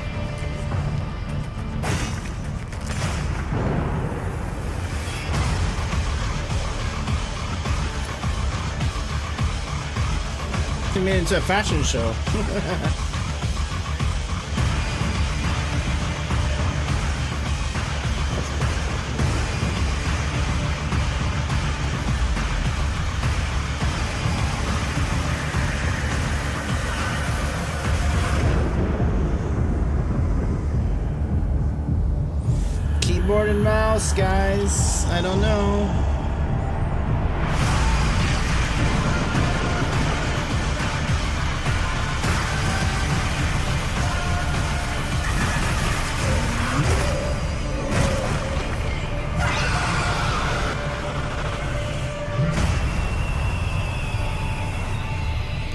They made it into a fashion show. Keyboard and mouse, guys. I don't know.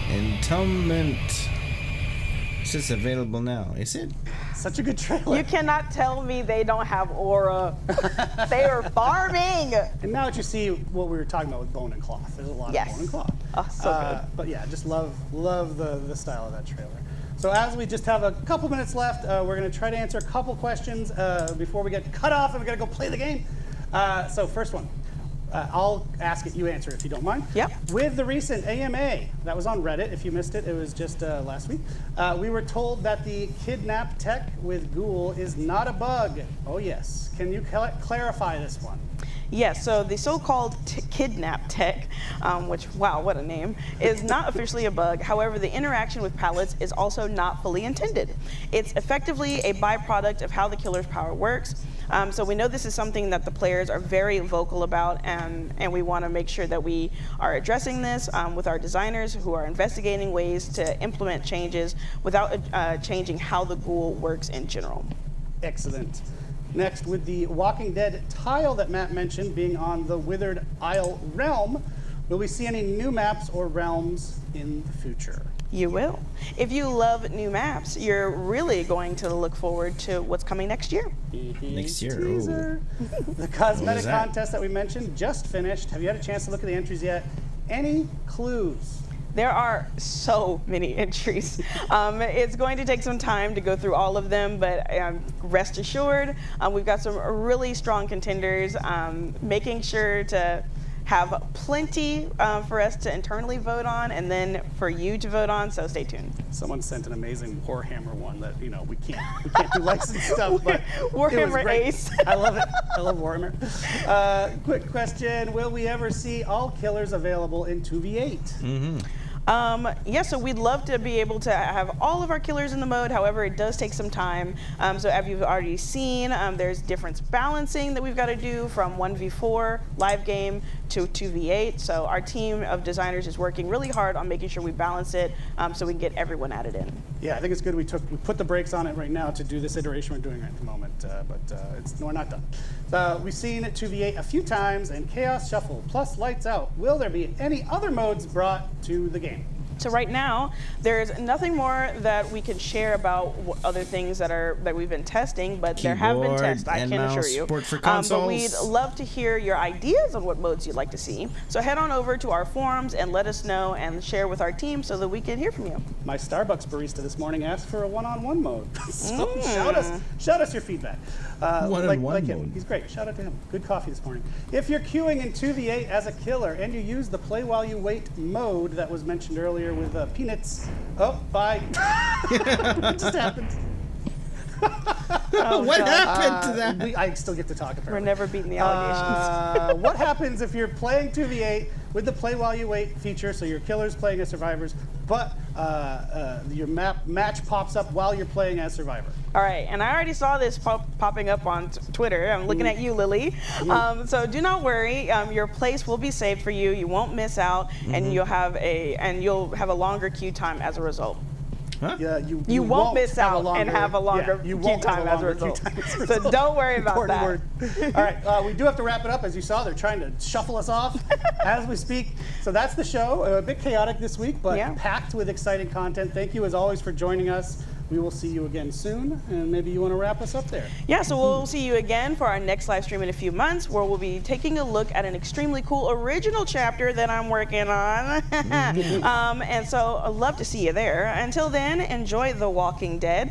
Entombment. It's just available now, is it? Such a good trailer. You cannot tell me they don't have aura. They are farming. And now that you see what we were talking about with Bone and Cloth, there's a lot Yes. of Bone and Cloth. Oh, so good. But yeah, just love the style of that trailer. So as we just have a couple minutes left, we're going to try to answer a couple questions before we get cut off and we got to go play the game. So first one. I'll ask it, you answer if you don't mind. Yep. With the recent AMA, that was on Reddit, if you missed it, it was just last week, we were told that the kidnap tech with Ghoul is not a bug. Oh yes. Can you clarify this one? Yes, so the so-called kidnap tech, which, wow, what a name, is not officially a bug. However, the interaction with pallets is also not fully intended. It's effectively a byproduct of how the killer's power works. So we know this is something that the players are very vocal about, and we want to make sure that we are addressing this with our designers who are investigating ways to implement changes without changing how the Ghoul works in general. Excellent. Next, with the Walking Dead tile that Matt mentioned being on the Withered Isle realm, will we see any new maps or realms in the future? You will. If you love new maps, you're really going to look forward to what's coming next year. Next year. Teaser. Ooh. The cosmetic that? contest that we mentioned just finished. Have you had a chance to look at the entries yet? Any clues? There are so many entries. It's going to take some time to go through all of them, but rest assured, we've got some really strong contenders, making sure to have plenty for us to internally vote on and then for you to vote on, so stay tuned. Someone sent an amazing Warhammer one that, you know, we can't do licensed stuff, but Warhammer it was great. Ace. I love it. I love Warhammer. Quick question, will we ever see all killers available in 2v8? Mm-hmm. Yeah, so we'd love to be able to have all of our killers in the mode. However, it does take some time. So as you've already seen, there's difference balancing that we've got to do from 1v4 live game to 2v8. So our team of designers is working really hard on making sure we balance it so we can get everyone added in. Yeah, I think it's good we put the brakes on it right now to do this iteration we're doing right at the moment, but we're not done. We've seen 2v8 a few times and Chaos Shuffle plus Lights Out. Will there be any other modes brought to the game? So right now, there's nothing more that we can share about other things that we've been testing, but there have been Keyboard tests, I and can assure mouse, you. support for But consoles. we'd love to hear your ideas on what modes you'd like to see. So head on over to our forums and let us know and share with our team so that we can hear from you. My Starbucks barista this morning asked for a one-on-one mode. So shout us your feedback. One-on-one him. mode. He's great. Shout out to him. Good coffee this morning. If you're queuing in 2v8 as a killer and you use the play while you wait mode that was mentioned earlier with Peanuts. Oh, bye. What just happened? What happened to that? I still get to talk apparently. We're never beating the allegations. What happens if you're playing 2v8 with the play while you wait feature, so your killer's playing as survivors, but your match pops up while you're playing as Survivor. All right, and I already saw this popping up on Twitter. I'm looking at you, Lily. So do not worry. Your place will be saved for you. You won't miss out, and you'll have a longer queue time as a result. Huh? Yeah, you won't miss out and have a longer queue time as a result. So don't worry about that. Word. All right, we do have to wrap it up. As you saw, they're trying to shuffle us off as we speak. So that's the show. A bit chaotic this week, but packed with exciting content. Thank you, as always, for joining us. We will see you again soon, and maybe you want to wrap us up there. Yeah, so we'll see you again for our next live stream in a few months, where we'll be taking a look at an extremely cool original chapter that I'm working on. And so I'd love to see you there. Until then, enjoy The Walking Dead.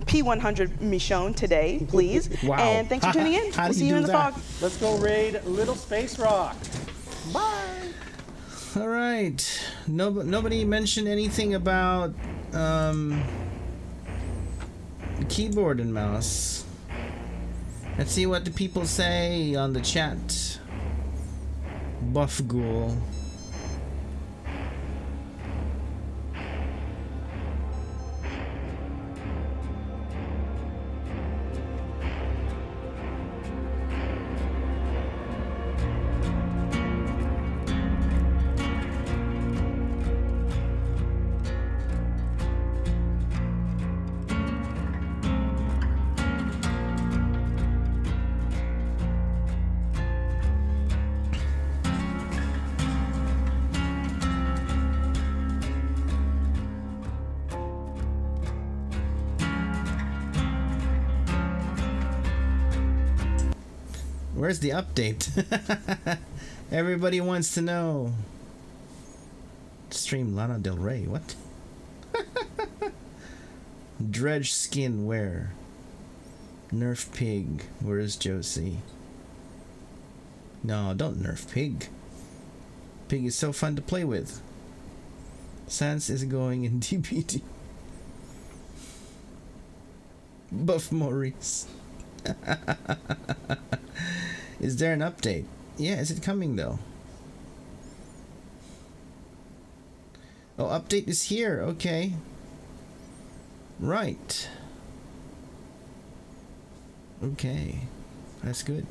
P100 Michonne today, please. Wow. And thanks for tuning in. We'll see you in the fog. Let's go raid Little Space Rock. Bye. All right. Nobody mentioned anything about keyboard and mouse. Let's see what the people say on the chat. Buff Ghoul. Where's the update? Everybody wants to know. Stream Lana Del Rey. What? Dredge skin where? Nerf pig. Where is Josie? No, don't nerf pig. Pig is so fun to play with. Sans is going in DPD. Buff Maurice. Is there an update? Yeah, is it coming though? Oh, update is here. Okay. Right. Okay. That's good.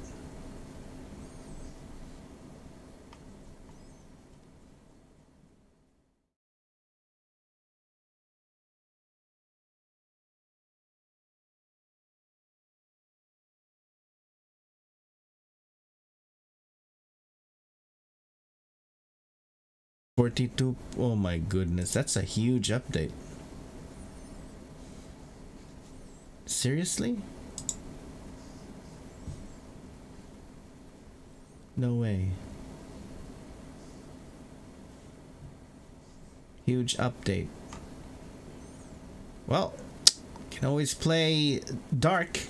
$42. Oh my goodness, that's a huge update. Seriously? No way. Huge update. Well, can always play Dark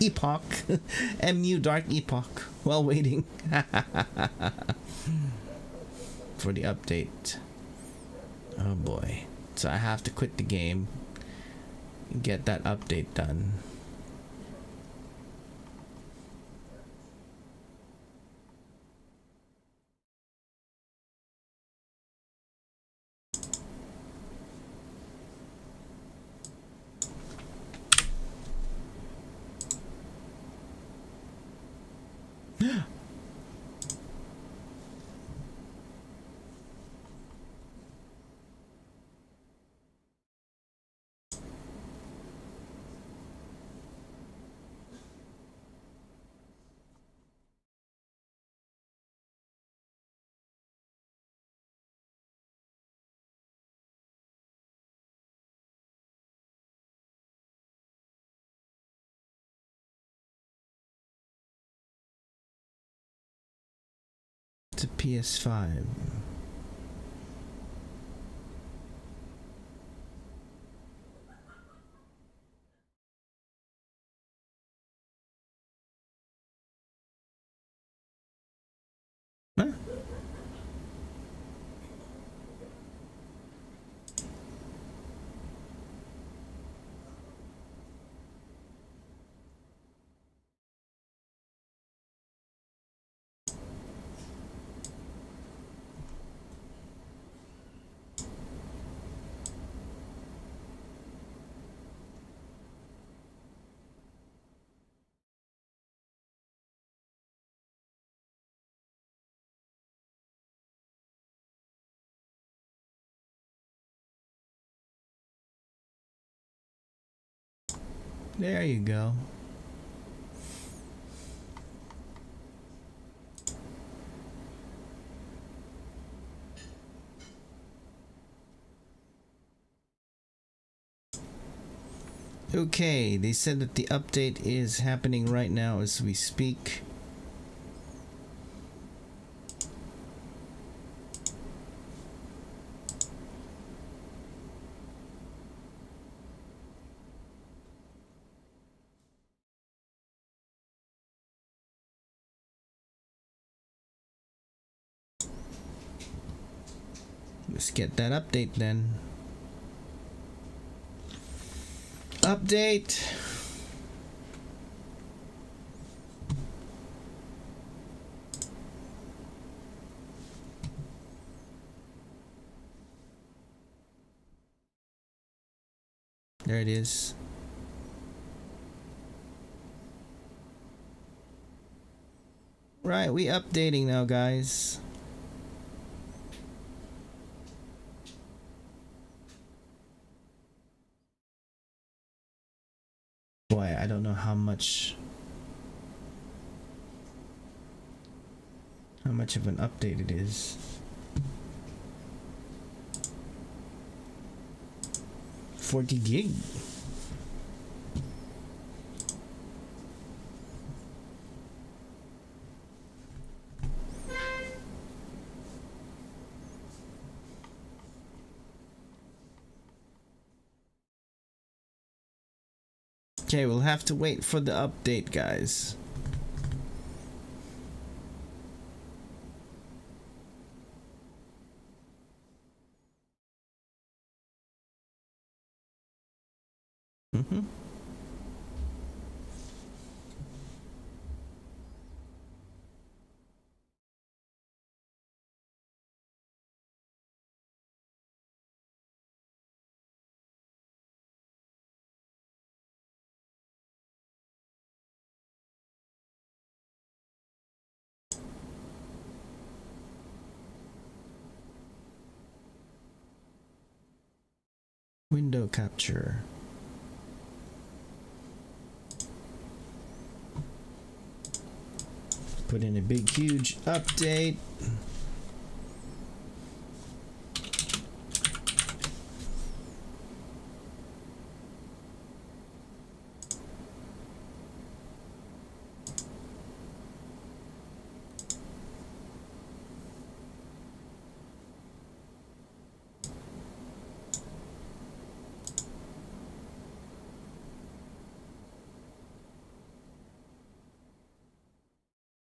Epoch. MU Dark Epoch while waiting for the update. Oh boy. So I have to quit the game and get that update done. To PS5. Huh? There you go. Okay, they said that the update is happening right now as we speak. Let's get that update then. Update. There it is. Right, we updating now, guys. Boy, I don't know how much of an update it is. 40 gig. Okay, we'll have to wait for the update, guys. Window capture. Put in a big, huge update.